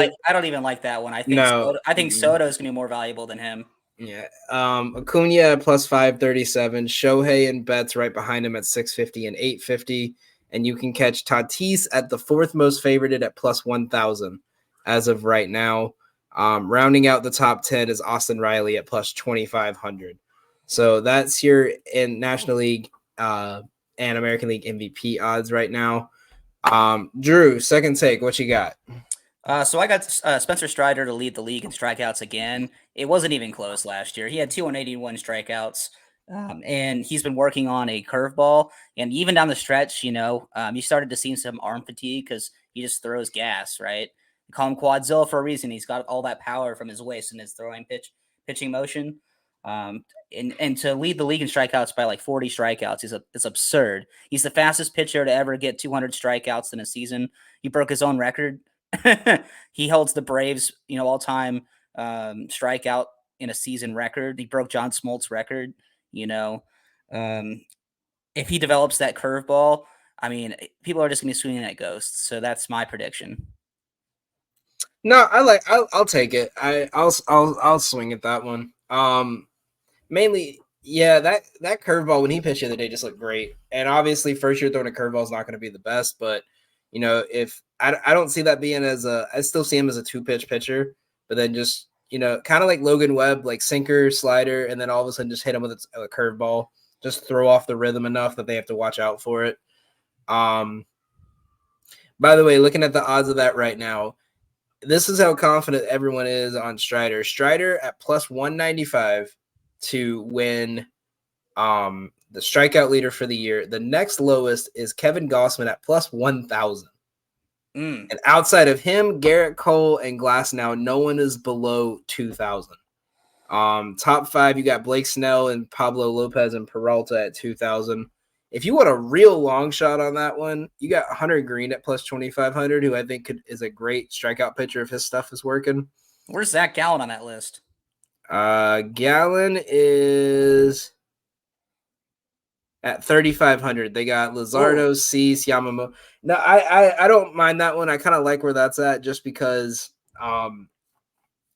like that one. I think Soto is going to be more valuable than him. Yeah. Acuna at plus 537. Shohei and Betts right behind him at 650 and 850. And you can catch Tatis at the 4th most favorited at plus 1,000 as of right now. Rounding out the top 10 is Austin Riley at plus 2,500. So that's your National League and American League MVP odds right now. Drew, second take, what you got? So I got Spencer Strider to lead the league in strikeouts again. It wasn't even close last year. He had 281 strikeouts. And he's been working on a curveball, and even down the stretch, you started to see some arm fatigue because he just throws gas, right? They call him Quadzilla for a reason. He's got all that power from his waist and his pitching motion. And to lead the league in strikeouts by like 40 strikeouts it's absurd. He's the fastest pitcher to ever get 200 strikeouts in a season. He broke his own record. He holds the Braves, all-time strikeout in a season record. He broke John Smoltz' record. If he develops that curveball, I mean, people are just going to be swinging at ghosts. So that's my prediction. No, I'll take it. I'll swing at that one. Mainly, yeah, that curveball when he pitched the other day just looked great. And obviously, first year throwing a curveball is not going to be the best, but if I don't see that being I still see him as a 2-pitch pitcher, but then just kind of like Logan Webb, like sinker, slider, and then all of a sudden just hit him with a curveball, just throw off the rhythm enough that they have to watch out for it. By the way, looking at the odds of that right now, this is how confident everyone is on Strider. Strider at plus 195 to win the strikeout leader for the year. The next lowest is Kevin Gossman at plus 1,000. And outside of him, Garrett Cole and Glasnow, no one is below 2,000. Top 5, you got Blake Snell and Pablo Lopez and Peralta at 2,000. If you want a real long shot on that one, you got Hunter Green at plus 2,500, who I think is a great strikeout pitcher if his stuff is working. Where's Zach Gallen on that list? Gallen is At 3,500, they got Oh, Luzardo, Cease, Yamamoto. No, I don't mind that one. I kind of like where that's at, just because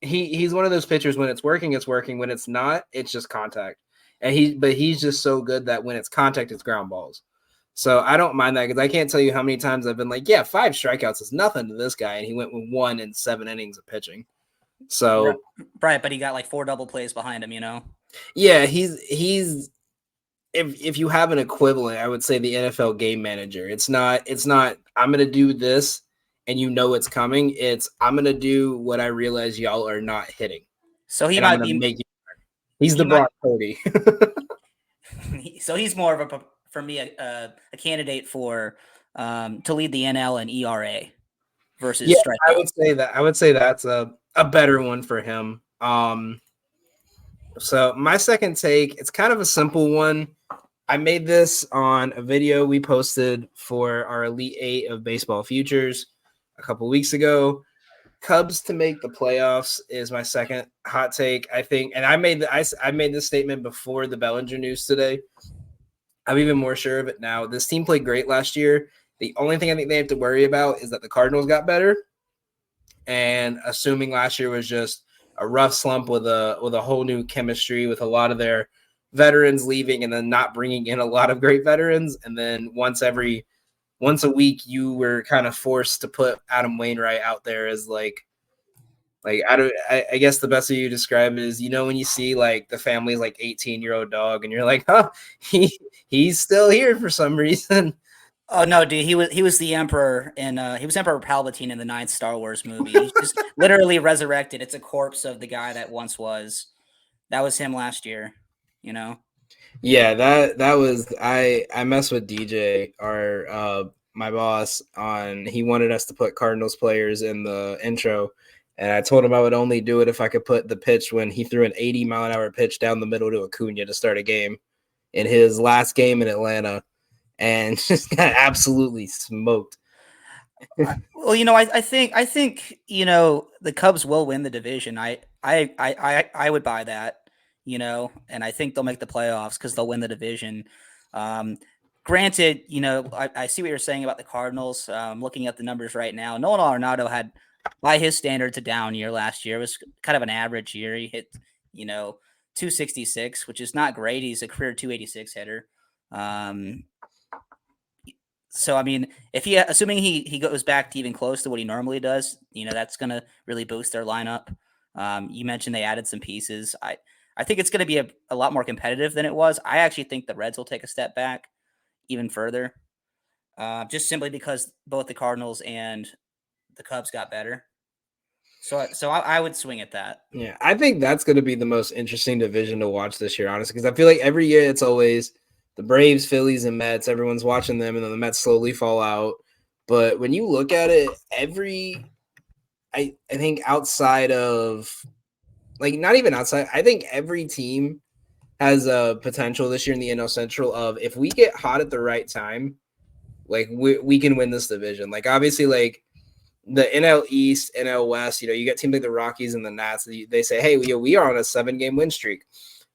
he's one of those pitchers. When it's working, it's working. When it's not, it's just contact. And he's just so good that when it's contact, it's ground balls. So I don't mind that, because I can't tell you how many times I've been like, yeah, 5 strikeouts is nothing to this guy, and he went with 1 in 7 innings of pitching. right, So right, but he got like 4 double plays behind him, you know. yeah, he's if you have an equivalent, I would say the NFL game manager. It's not I'm gonna do this and you know it's coming. It's I'm gonna do what I realize y'all are not hitting, So he and I'm might gonna be make you. He's he the might Brock Cody. so he's more of a for me a candidate for to lead the NL in ERA versus Yeah, I strikeout. would say that. I would say that's a better one for him. So my second take, it's kind of a simple one. I made this on a video we posted for our Elite Eight of baseball futures a couple weeks ago. Cubs to make the playoffs is my second hot take. I think, and I made this statement before the Bellinger news today. I'm even more sure of it now. This team played great last year. The only thing I think they have to worry about is that the Cardinals got better, and assuming last year was just a rough slump with a whole new chemistry with a lot of their veterans leaving and then not bringing in a lot of great veterans, and then once a week you were kind of forced to put Adam Wainwright out there as like I guess the best way you describe it is, when you see like the family's like 18-year-old dog and you're like, huh, he's still here for some reason. Oh no, dude, he was the Emperor and he was Emperor Palpatine in the ninth Star Wars movie. He's just literally resurrected. It's a corpse of the guy that once was. That was him last year, you know. Yeah, that was I messed with DJ, our my boss, on he wanted us to put Cardinals players in the intro, and I told him I would only do it if I could put the pitch when he threw an 80-mile-an-hour pitch down the middle to Acuna to start a game in his last game in Atlanta, and just got absolutely smoked. Well, I think the Cubs will win the division. I would buy that, and I think they'll make the playoffs because they'll win the division. Um, Granted, I see what you're saying about the Cardinals. Looking at the numbers right now, Nolan Arenado had, by his standards, a down year last year. It was kind of an average year. He hit, 266, which is not great. He's a career 286 hitter. Um, so I mean, if he assuming he goes back to even close to what he normally does, that's gonna really boost their lineup. You mentioned they added some pieces. I think it's gonna be a lot more competitive than it was. I actually think the Reds will take a step back even further, just simply because both the Cardinals and the Cubs got better. So I would swing at that. Yeah, I think that's going to be the most interesting division to watch this year, honestly, because I feel like every year it's always the Braves, Phillies, and Mets. Everyone's watching them, and then the Mets slowly fall out. But when you look at it, I think outside of, like, not even outside, I think every team has a potential this year in the NL Central of, if we get hot at the right time, like we can win this division. Like, obviously, like the NL East, NL West, you get teams like the Rockies and the Nats. They say, hey, we are on a 7-game win streak.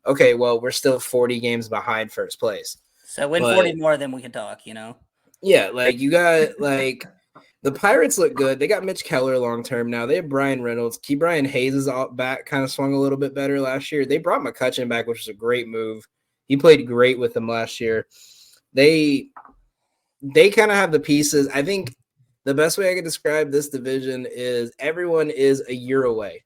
Okay, well, we're still 40 games behind first place. So win But 40 more, then we can talk. yeah, like you got like the Pirates look good. They got Mitch Keller long term now. They have Brian Reynolds. Key Brian Hayes is out back, kind of swung a little bit better last year. They brought McCutchen back, which was a great move. He played great with them last year. They kind of have the pieces. I think the best way I could describe this division is everyone is a year away,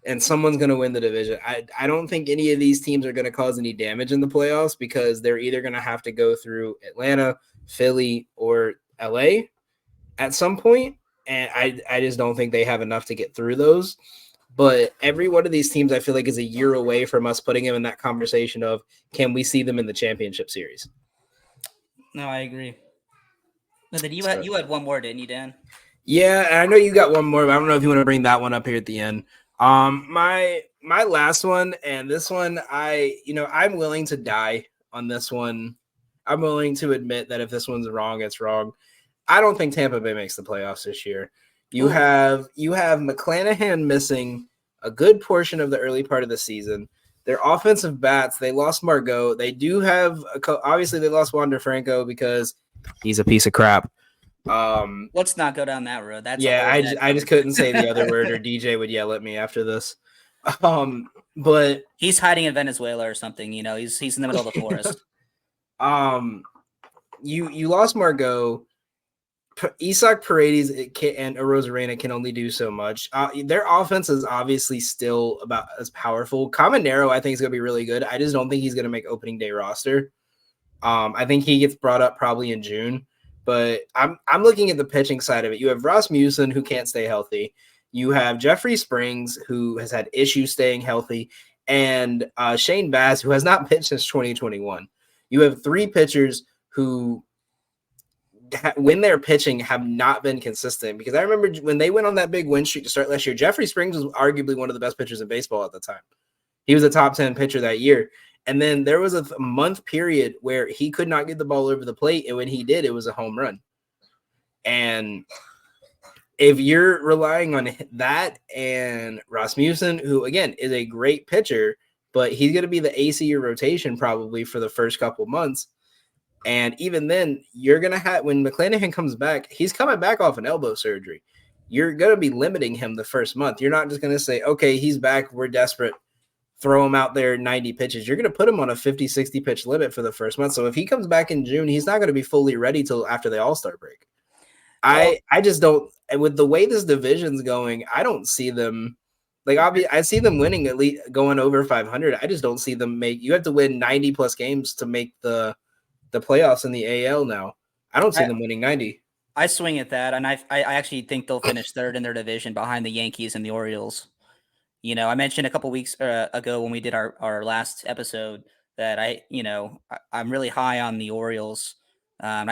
and someone's going to win the division. I don't think any of these teams are going to cause any damage in the playoffs, because they're either going to have to go through Atlanta, Philly, or LA at some point, and I just don't think they have enough to get through those. But every one of these teams, I feel like, is a year away from us putting them in that conversation of, can we see them in the championship series? No, I agree. No, then you had So you had one more, didn't you, Dan? yeah, and I know you got one more, but I don't know if you want to bring that one up here at the end. My last one, and this one, I'm willing to die on this one. I'm willing to admit that if this one's wrong, it's wrong. I don't think Tampa Bay makes the playoffs this year. Ooh, You have McClanahan missing a good portion of the early part of the season. Their offensive bats, they lost Margot. They do have obviously they lost Wander Franco because he's a piece of crap. Let's not go down that road. That's a Yeah, whole I just couldn't say the other word, or DJ would yell at me after this. But he's hiding in Venezuela or something. He's in the middle of the forest. You lost Margot. Isak Paredes and Rosarena can only do so much. Their offense is obviously still about as powerful. Caminero, I think, is going to be really good. I just don't think he's going to make opening day roster. I think he gets brought up probably in June. But I'm looking at the pitching side of it. You have Rasmussen, who can't stay healthy. You have Jeffrey Springs, who has had issues staying healthy, and Shane Bass, who has not pitched since 2021. You have three pitchers who, when they're pitching, have not been consistent. Because I remember when they went on that big win streak to start last year, Jeffrey Springs was arguably one of the best pitchers in baseball at the time. He was a top 10 pitcher that year. And then there was a month period where he could not get the ball over the plate. And when he did, it was a home run. And if you're relying on that and Rasmussen, who, again, is a great pitcher, but he's going to be the ace of your rotation probably for the first couple months. And even then, you're going to have, when McClanahan comes back, he's coming back off an elbow surgery. You're going to be limiting him the first month. You're not just going to say, okay, he's back, we're desperate, throw him out there 90 pitches. You're going to put him on a 50, 60 pitch limit for the first month. So if he comes back in June, he's not going to be fully ready till after the All-Star break. I just don't, with the way this division's going, I don't see them, like, obviously, I see them winning at least going over 500. I just don't see them you have to win 90 plus games to make the playoffs in the AL now. I don't see them winning 90. I swing at that, and I actually think they'll finish third in their division behind the Yankees and the Orioles. I mentioned a couple weeks ago when we did our last episode that I'm really high on the Orioles. I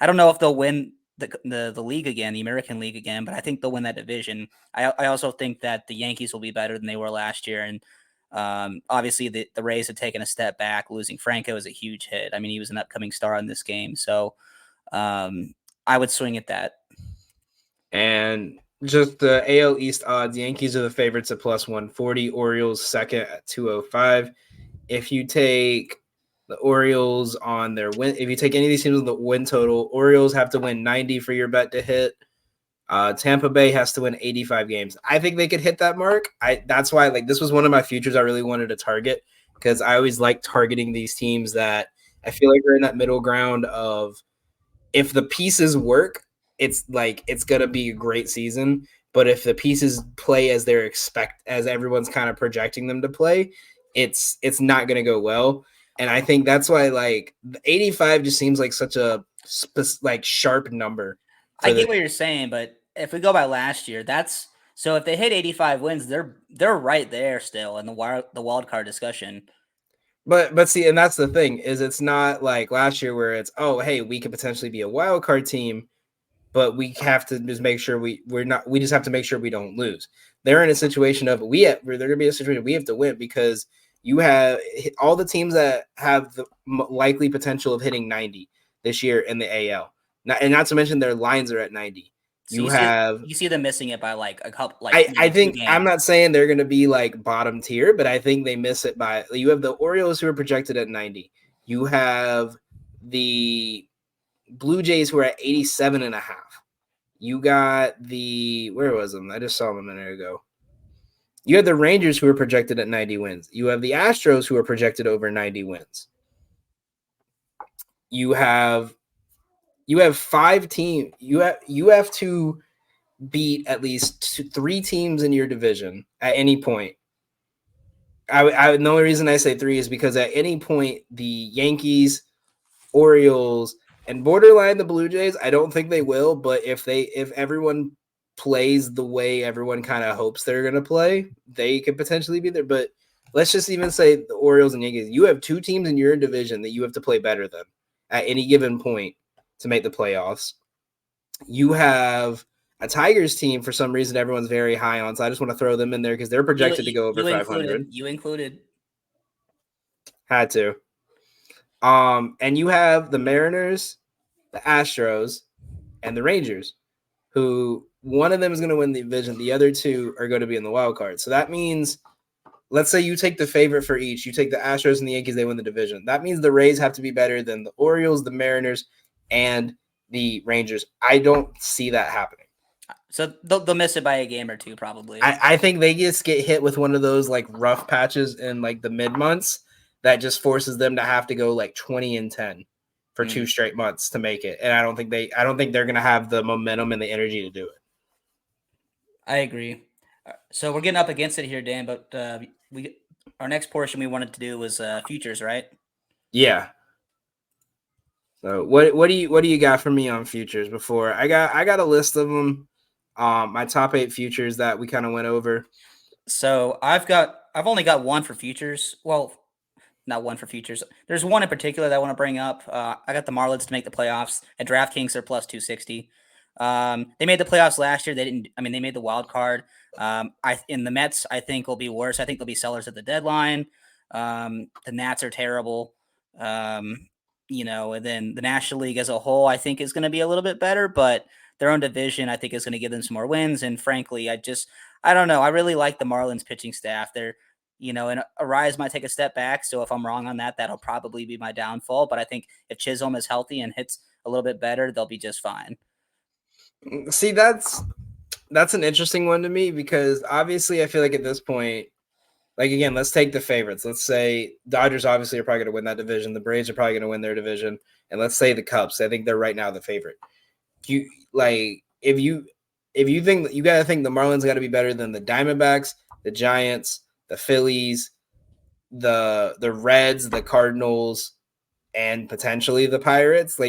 don't know if they'll win the league again, the American League again, but I think they'll win that division. I also think that the Yankees will be better than they were last year, and obviously the Rays have taken a step back. Losing Franco is a huge hit. I mean, he was an upcoming star in this game, so I would swing at that. And just the AL East odds, Yankees are the favorites at plus 140, Orioles second at 205. If you take the Orioles on their win, if you take any of these teams on the win total, Orioles have to win 90 for your bet to hit. Tampa Bay has to win 85 games. I think they could hit that mark. That's why, like, this was one of my futures I really wanted to target, because I always like targeting these teams that I feel like are in that middle ground of, if the pieces work, it's going to be a great season. But if the pieces play as as everyone's kind of projecting them to play, it's not going to go well. And I think that's why, like, 85 just seems like such a sharp number. I get what you're saying, but if we go by last year, so if they hit 85 wins, they're right there still in the wild card discussion. But see, and that's the thing, is it's not like last year where it's, oh, hey, we could potentially be a wild card team, but we have to just make sure we just have to make sure we don't lose. They're in a situation of they're going to be a situation we have to win, because you have all the teams that have the likely potential of hitting 90 this year in the AL. Not to mention their lines are at 90. So you see them missing it by like a couple. I think I'm not saying they're going to be like bottom tier, but I think they miss it by. You have the Orioles who are projected at 90. You have the Blue Jays who are at 87.5. You got where was them? I just saw them a minute ago. You have the Rangers who are projected at 90 wins. You have the Astros who are projected over 90 wins. You have 5 teams. You have to beat at least 3 teams in your division at any point. The only reason I say 3 is because at any point the Yankees, Orioles, and borderline the Blue Jays, I don't think they will, but if everyone plays the way everyone kind of hopes they're going to play, they could potentially be there. But let's just even say the Orioles and Yankees, you have 2 teams in your division that you have to play better than at any given point to make the playoffs. You have a Tigers team, for some reason, everyone's very high on, so I just want to throw them in there because they're projected to go over 500. You included. Had to. And you have the Mariners, the Astros, and the Rangers, who one of them is going to win the division. The other 2 are going to be in the wild card. So that means let's say you take the favorite for each. You take the Astros and the Yankees, they win the division. That means the Rays have to be better than the Orioles, the Mariners, and the Rangers. I don't see that happening. So they'll miss it by a game or two, probably. I think they just get hit with one of those like rough patches in like the mid months that just forces them to have to go like 20-10 for 2 straight months to make it. And I don't think they're gonna have the momentum and the energy to do it. I agree. So we're getting up against it here, Dan. But our next portion we wanted to do was futures, right? Yeah. So what do you got for me on futures? Before I got a list of them. My top 8 futures that we kind of went over. So I've only got one for futures. Well, not one for futures. There's one in particular that I want to bring up. I got the Marlins to make the playoffs at DraftKings. They're plus 260. They made the playoffs last year. They didn't. I mean, they made the wild card. In the Mets, I think will be worse. I think they'll be sellers at the deadline. The Nats are terrible. And then the National League as a whole, I think is going to be a little bit better, but their own division, I think, is going to give them some more wins. And frankly, I don't know. I really like the Marlins pitching staff. And Arias might take a step back. So if I'm wrong on that, that'll probably be my downfall. But I think if Chisholm is healthy and hits a little bit better, they'll be just fine. See, that's an interesting one to me because obviously I feel like at this point, like again, let's take the favorites. Let's say Dodgers obviously are probably going to win that division. The Braves are probably going to win their division. And let's say the Cubs. I think they're right now the favorite. If you think you got to think the Marlins got to be better than the Diamondbacks, the Giants, the Phillies, the Reds, the Cardinals, and potentially the Pirates.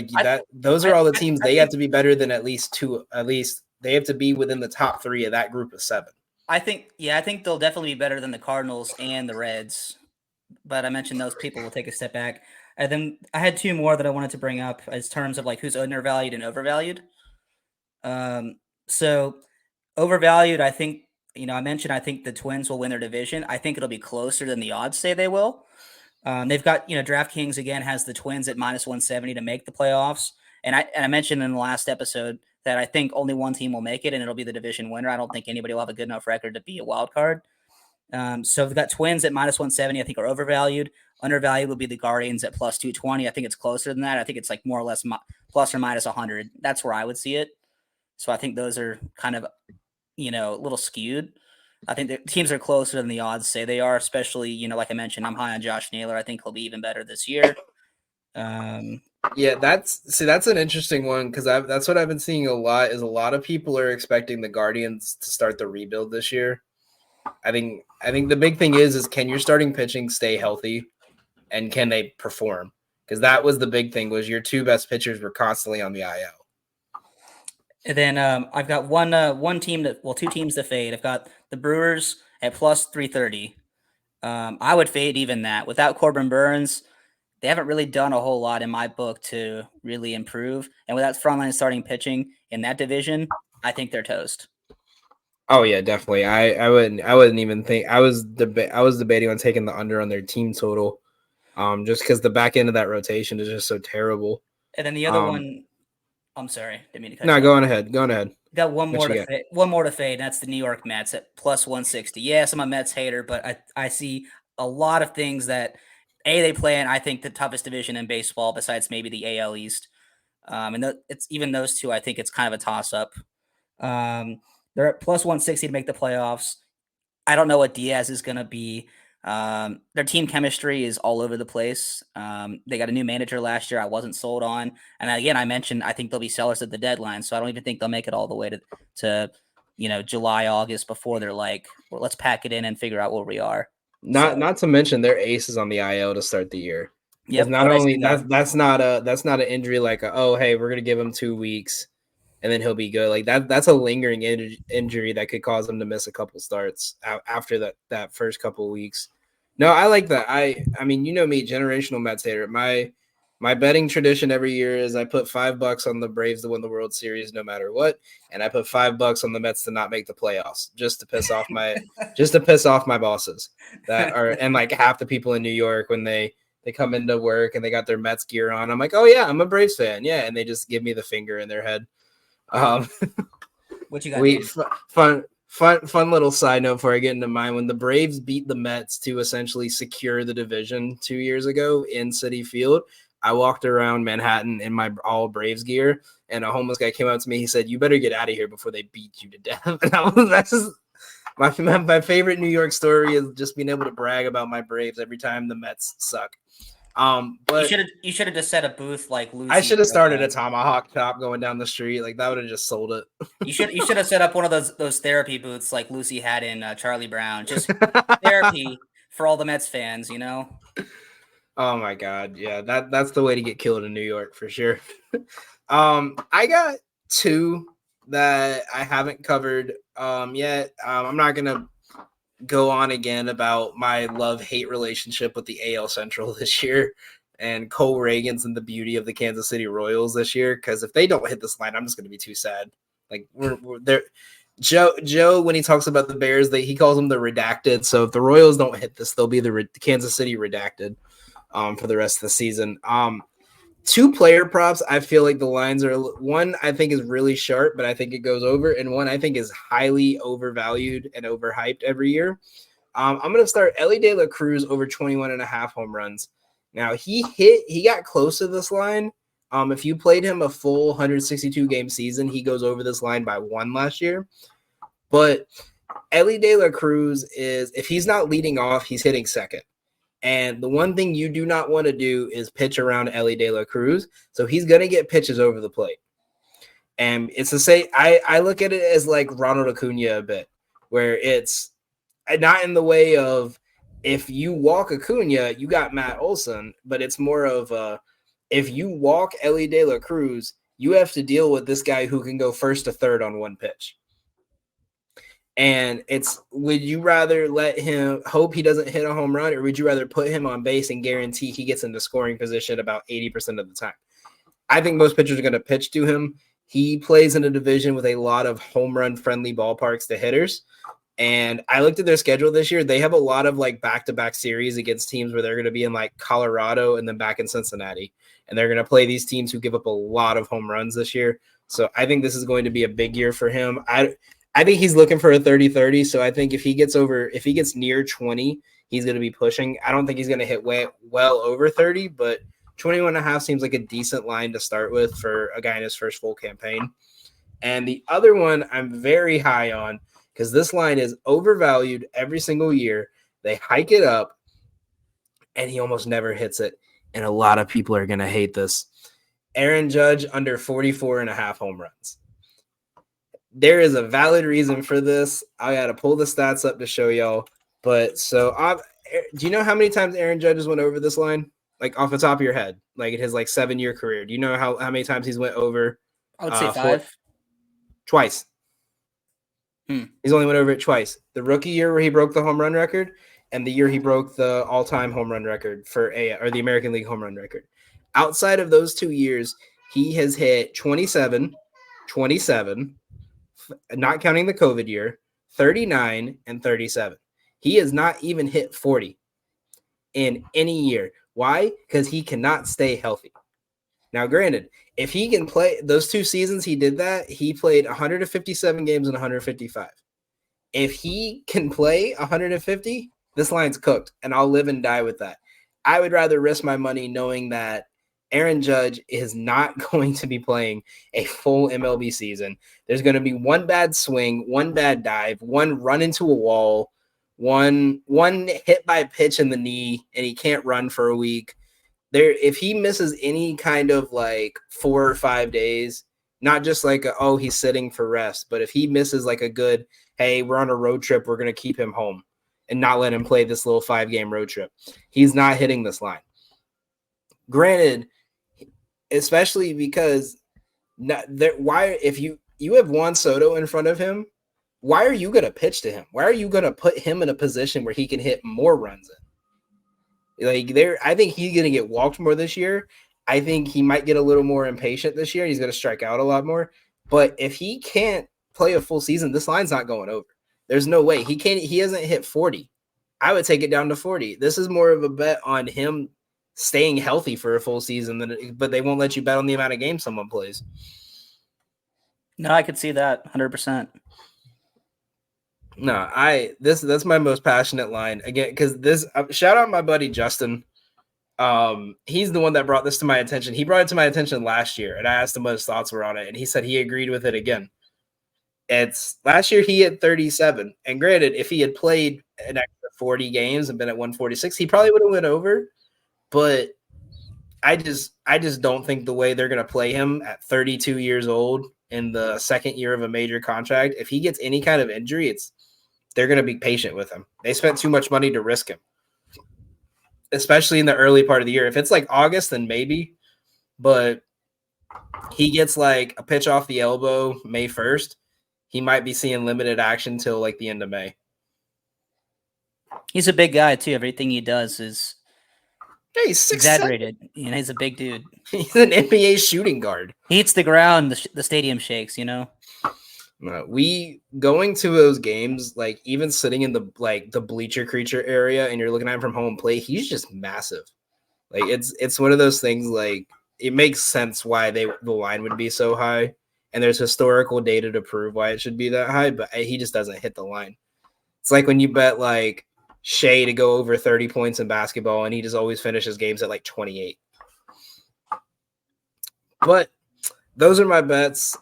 Those are all the teams they have to be better than at least two. At least they have to be within the top 3 of that group of 7. I think they'll definitely be better than the Cardinals and the Reds. But I mentioned those people will take a step back. And then I had 2 more that I wanted to bring up as terms of like who's undervalued and overvalued. So overvalued, I think, I mentioned I think the Twins will win their division. I think it'll be closer than the odds say they will. They've got, DraftKings again has the Twins at minus 170 to make the playoffs. And I mentioned in the last episode that I think only one team will make it, and it'll be the division winner. I don't think anybody will have a good enough record to be a wild card. So we've got Twins at minus 170, I think are overvalued. Undervalued will be the Guardians at plus 220. I think it's closer than that. I think it's like more or less plus or minus 100. That's where I would see it. So I think those are kind of, a little skewed. I think the teams are closer than the odds say they are, especially, like I mentioned, I'm high on Josh Naylor. I think he'll be even better this year. Yeah, that's an interesting one because that's what I've been seeing a lot. Is a lot of people are expecting the Guardians to start the rebuild this year. I think the big thing is can your starting pitching stay healthy, and can they perform? Because that was the big thing. Was your 2 best pitchers were constantly on the IL. And then I've got two teams to fade. I've got the Brewers at plus 330. I would fade even that. Without Corbin Burns, they haven't really done a whole lot in my book to really improve. And without frontline starting pitching in that division, I think they're toast. Oh yeah, definitely. I wouldn't even think. I was debating on taking the under on their team total, just because the back end of that rotation is just so terrible. And then the other one, I'm sorry, didn't mean to cut no, you go off. on ahead. Got one more to fade. And that's the New York Mets at plus 160. Yes, I'm a Mets hater, but I see a lot of things that they play in, I think, the toughest division in baseball besides maybe the AL East. It's even those two, I think it's kind of a toss-up. They're at plus 160 to make the playoffs. I don't know what Diaz is going to be. Their team chemistry is all over the place. They got a new manager last year I wasn't sold on. And again, I mentioned I think they'll be sellers at the deadline, so I don't even think they'll make it all the way to July, August before they're like, well, let's pack it in and figure out where we are. Not to mention their aces on the IL to start the year. Yep. Not only that's not an injury like oh hey, we're gonna give him 2 weeks and then he'll be good. Like that's a lingering injury that could cause him to miss a couple starts after that first couple of weeks. No, I like that. I mean, me, generational Mets hater. My betting tradition every year is I put $5 on the Braves to win the World Series no matter what, and I put $5 on the Mets to not make the playoffs just to piss off my bosses that are and like half the people in New York when they come into work and they got their Mets gear on. I'm like, oh yeah, I'm a Braves fan, yeah, and they just give me the finger in their head. What you got? Fun little side note before I get into mine. When the Braves beat the Mets to essentially secure the division 2 years ago in Citi Field, I walked around Manhattan in my all Braves gear, and a homeless guy came up to me. He said, "You better get out of here before they beat you to death." And that's just my favorite New York story is just being able to brag about my Braves every time the Mets suck. But you should have just set a booth like Lucy. I should have started a tomahawk chop going down the street. Like that would have just sold it. You should have set up one of those therapy booths like Lucy had in Charlie Brown. Just therapy for all the Mets fans, you know. Oh my God, yeah, that's the way to get killed in New York for sure. I got two that I haven't covered yet. I'm not gonna go on again about my love-hate relationship with the AL Central this year and Cole Reagans and the beauty of the Kansas City Royals this year. Because if they don't hit this line, I'm just going to be too sad. Like we're there. Joe, when he talks about the Bears, he calls them the redacted. So if the Royals don't hit this, they'll be the Kansas City redacted for the rest of the season. Two player props. I feel like the lines are one I think is really sharp, but I think it goes over, and one I think is highly overvalued and overhyped every year. I'm going to start Ellie De La Cruz over 21.5 home runs. Now he got close to this line. If you played him a full 162 game season, he goes over this line by 1 last year. But Ellie De La Cruz is, if he's not leading off, he's hitting second. And the one thing you do not want to do is pitch around Ellie De La Cruz. So he's going to get pitches over the plate. And it's to say, I look at it as like Ronald Acuna a bit, where it's not in the way of if you walk Acuna, you got Matt Olson, but it's more of if you walk Ellie De La Cruz, you have to deal with this guy who can go first to third on one pitch. And it's, would you rather let him hope he doesn't hit a home run, or would you rather put him on base and guarantee he gets into scoring position about 80% of the time? I think most pitchers are going to pitch to him. He plays in a division with a lot of home run friendly ballparks to hitters. And I looked at their schedule this year. They have a lot of like back-to-back series against teams where they're going to be in like Colorado and then back in Cincinnati. And they're going to play these teams who give up a lot of home runs this year. So I think this is going to be a big year for him. I think he's looking for a 30-30. So I think if he gets near 20, he's going to be pushing. I don't think he's going to hit well over 30, but 21.5 seems like a decent line to start with for a guy in his first full campaign. And the other one I'm very high on, because this line is overvalued every single year. They hike it up, and he almost never hits it. And a lot of people are going to hate this. Aaron Judge under 44.5 home runs. There is a valid reason for this. I got to pull the stats up to show y'all. But so, do you know how many times Aaron Judge has went over this line? Like off the top of your head, like in his like 7-year career. Do you know how many times he's went over? I would say 5. Twice. He's only went over it twice. The rookie year where he broke the home run record, and the year he broke the all-time home run record for the American League home run record. Outside of those 2 years, he has hit 27, 27, not counting the COVID year, 39, and 37. He has not even hit 40 in any year. Why? Because he cannot stay healthy. Now, granted, if he can play those 2 seasons he did that, he played 157 games and 155. If he can play 150, this line's cooked, and I'll live and die with that. I would rather risk my money knowing that Aaron Judge is not going to be playing a full MLB season. There's going to be one bad swing, one bad dive, one run into a wall, one hit by a pitch in the knee, and he can't run for a week. If he misses any kind of like 4 or 5 days, not just like he's sitting for rest, but if he misses like a good, hey, we're on a road trip, we're going to keep him home and not let him play this little 5-game road trip, he's not hitting this line. Granted, especially because if you have Juan Soto in front of him, why are you going to pitch to him? Why are you going to put him in a position where he can hit more runs in? I think he's going to get walked more this year. I think he might get a little more impatient this year. He's going to strike out a lot more. But if he can't play a full season, this line's not going over. There's no way. He hasn't hit 40. I would take it down to 40. This is more of a bet on him staying healthy for a full season, but they won't let you bet on the amount of games someone plays. No, I could see that 100%. No, that's my most passionate line again because this shout out my buddy Justin. He's the one that brought this to my attention. He brought it to my attention last year, and I asked him what his thoughts were on it, and he said he agreed with it again. It's last year he hit 37, and granted, if he had played an extra 40 games and been at 146, he probably would have went over. But I just don't think the way they're going to play him at 32 years old in the second year of a major contract, if he gets any kind of injury, they're going to be patient with him. They spent too much money to risk him, especially in the early part of the year. If it's like August, then maybe, but he gets like a pitch off the elbow May 1st, he might be seeing limited action till like the end of May. He's a big guy too. Everything he does is he's exaggerated. You know, he's a big dude. He's an NBA shooting guard. He hits the ground, the stadium shakes. You know. We going to those games, like even sitting in the bleacher creature area, and you're looking at him from home plate. He's just massive. Like it's one of those things. Like it makes sense why the line would be so high, and there's historical data to prove why it should be that high. But he just doesn't hit the line. It's like when you bet like Shea to go over 30 points in basketball, and he just always finishes games at like 28. But those are my bets.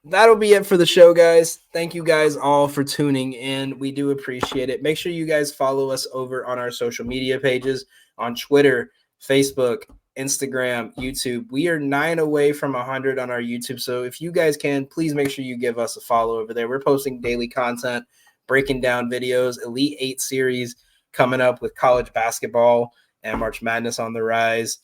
That'll be it for the show, guys. Thank you guys all for tuning in. We do appreciate it. Make sure you guys follow us over on our social media pages on Twitter, Facebook, Instagram, YouTube. We are 9 away from 100 on our YouTube. So if you guys can, please make sure you give us a follow over there. We're posting daily content, breaking down videos, Elite 8 series coming up with college basketball and March Madness on the rise.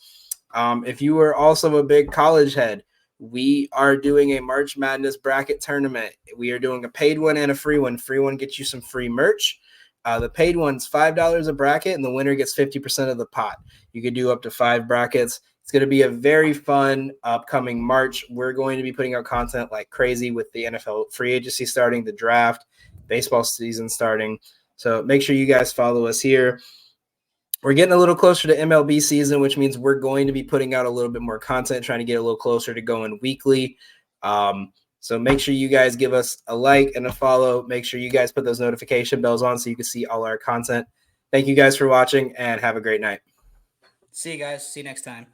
If you are also a big college head, we are doing a March Madness bracket tournament. We are doing a paid one and a free one. Free one gets you some free merch. The paid one's $5 a bracket, and the winner gets 50% of the pot. You could do up to 5 brackets. It's going to be a very fun upcoming March. We're going to be putting out content like crazy with the NFL free agency starting, the draft, baseball season starting. So make sure you guys follow us here. We're getting a little closer to MLB season, which means we're going to be putting out a little bit more content, trying to get a little closer to going weekly. So make sure you guys give us a like and a follow. Make sure you guys put those notification bells on so you can see all our content. Thank you guys for watching, and have a great night. See you guys. See you next time.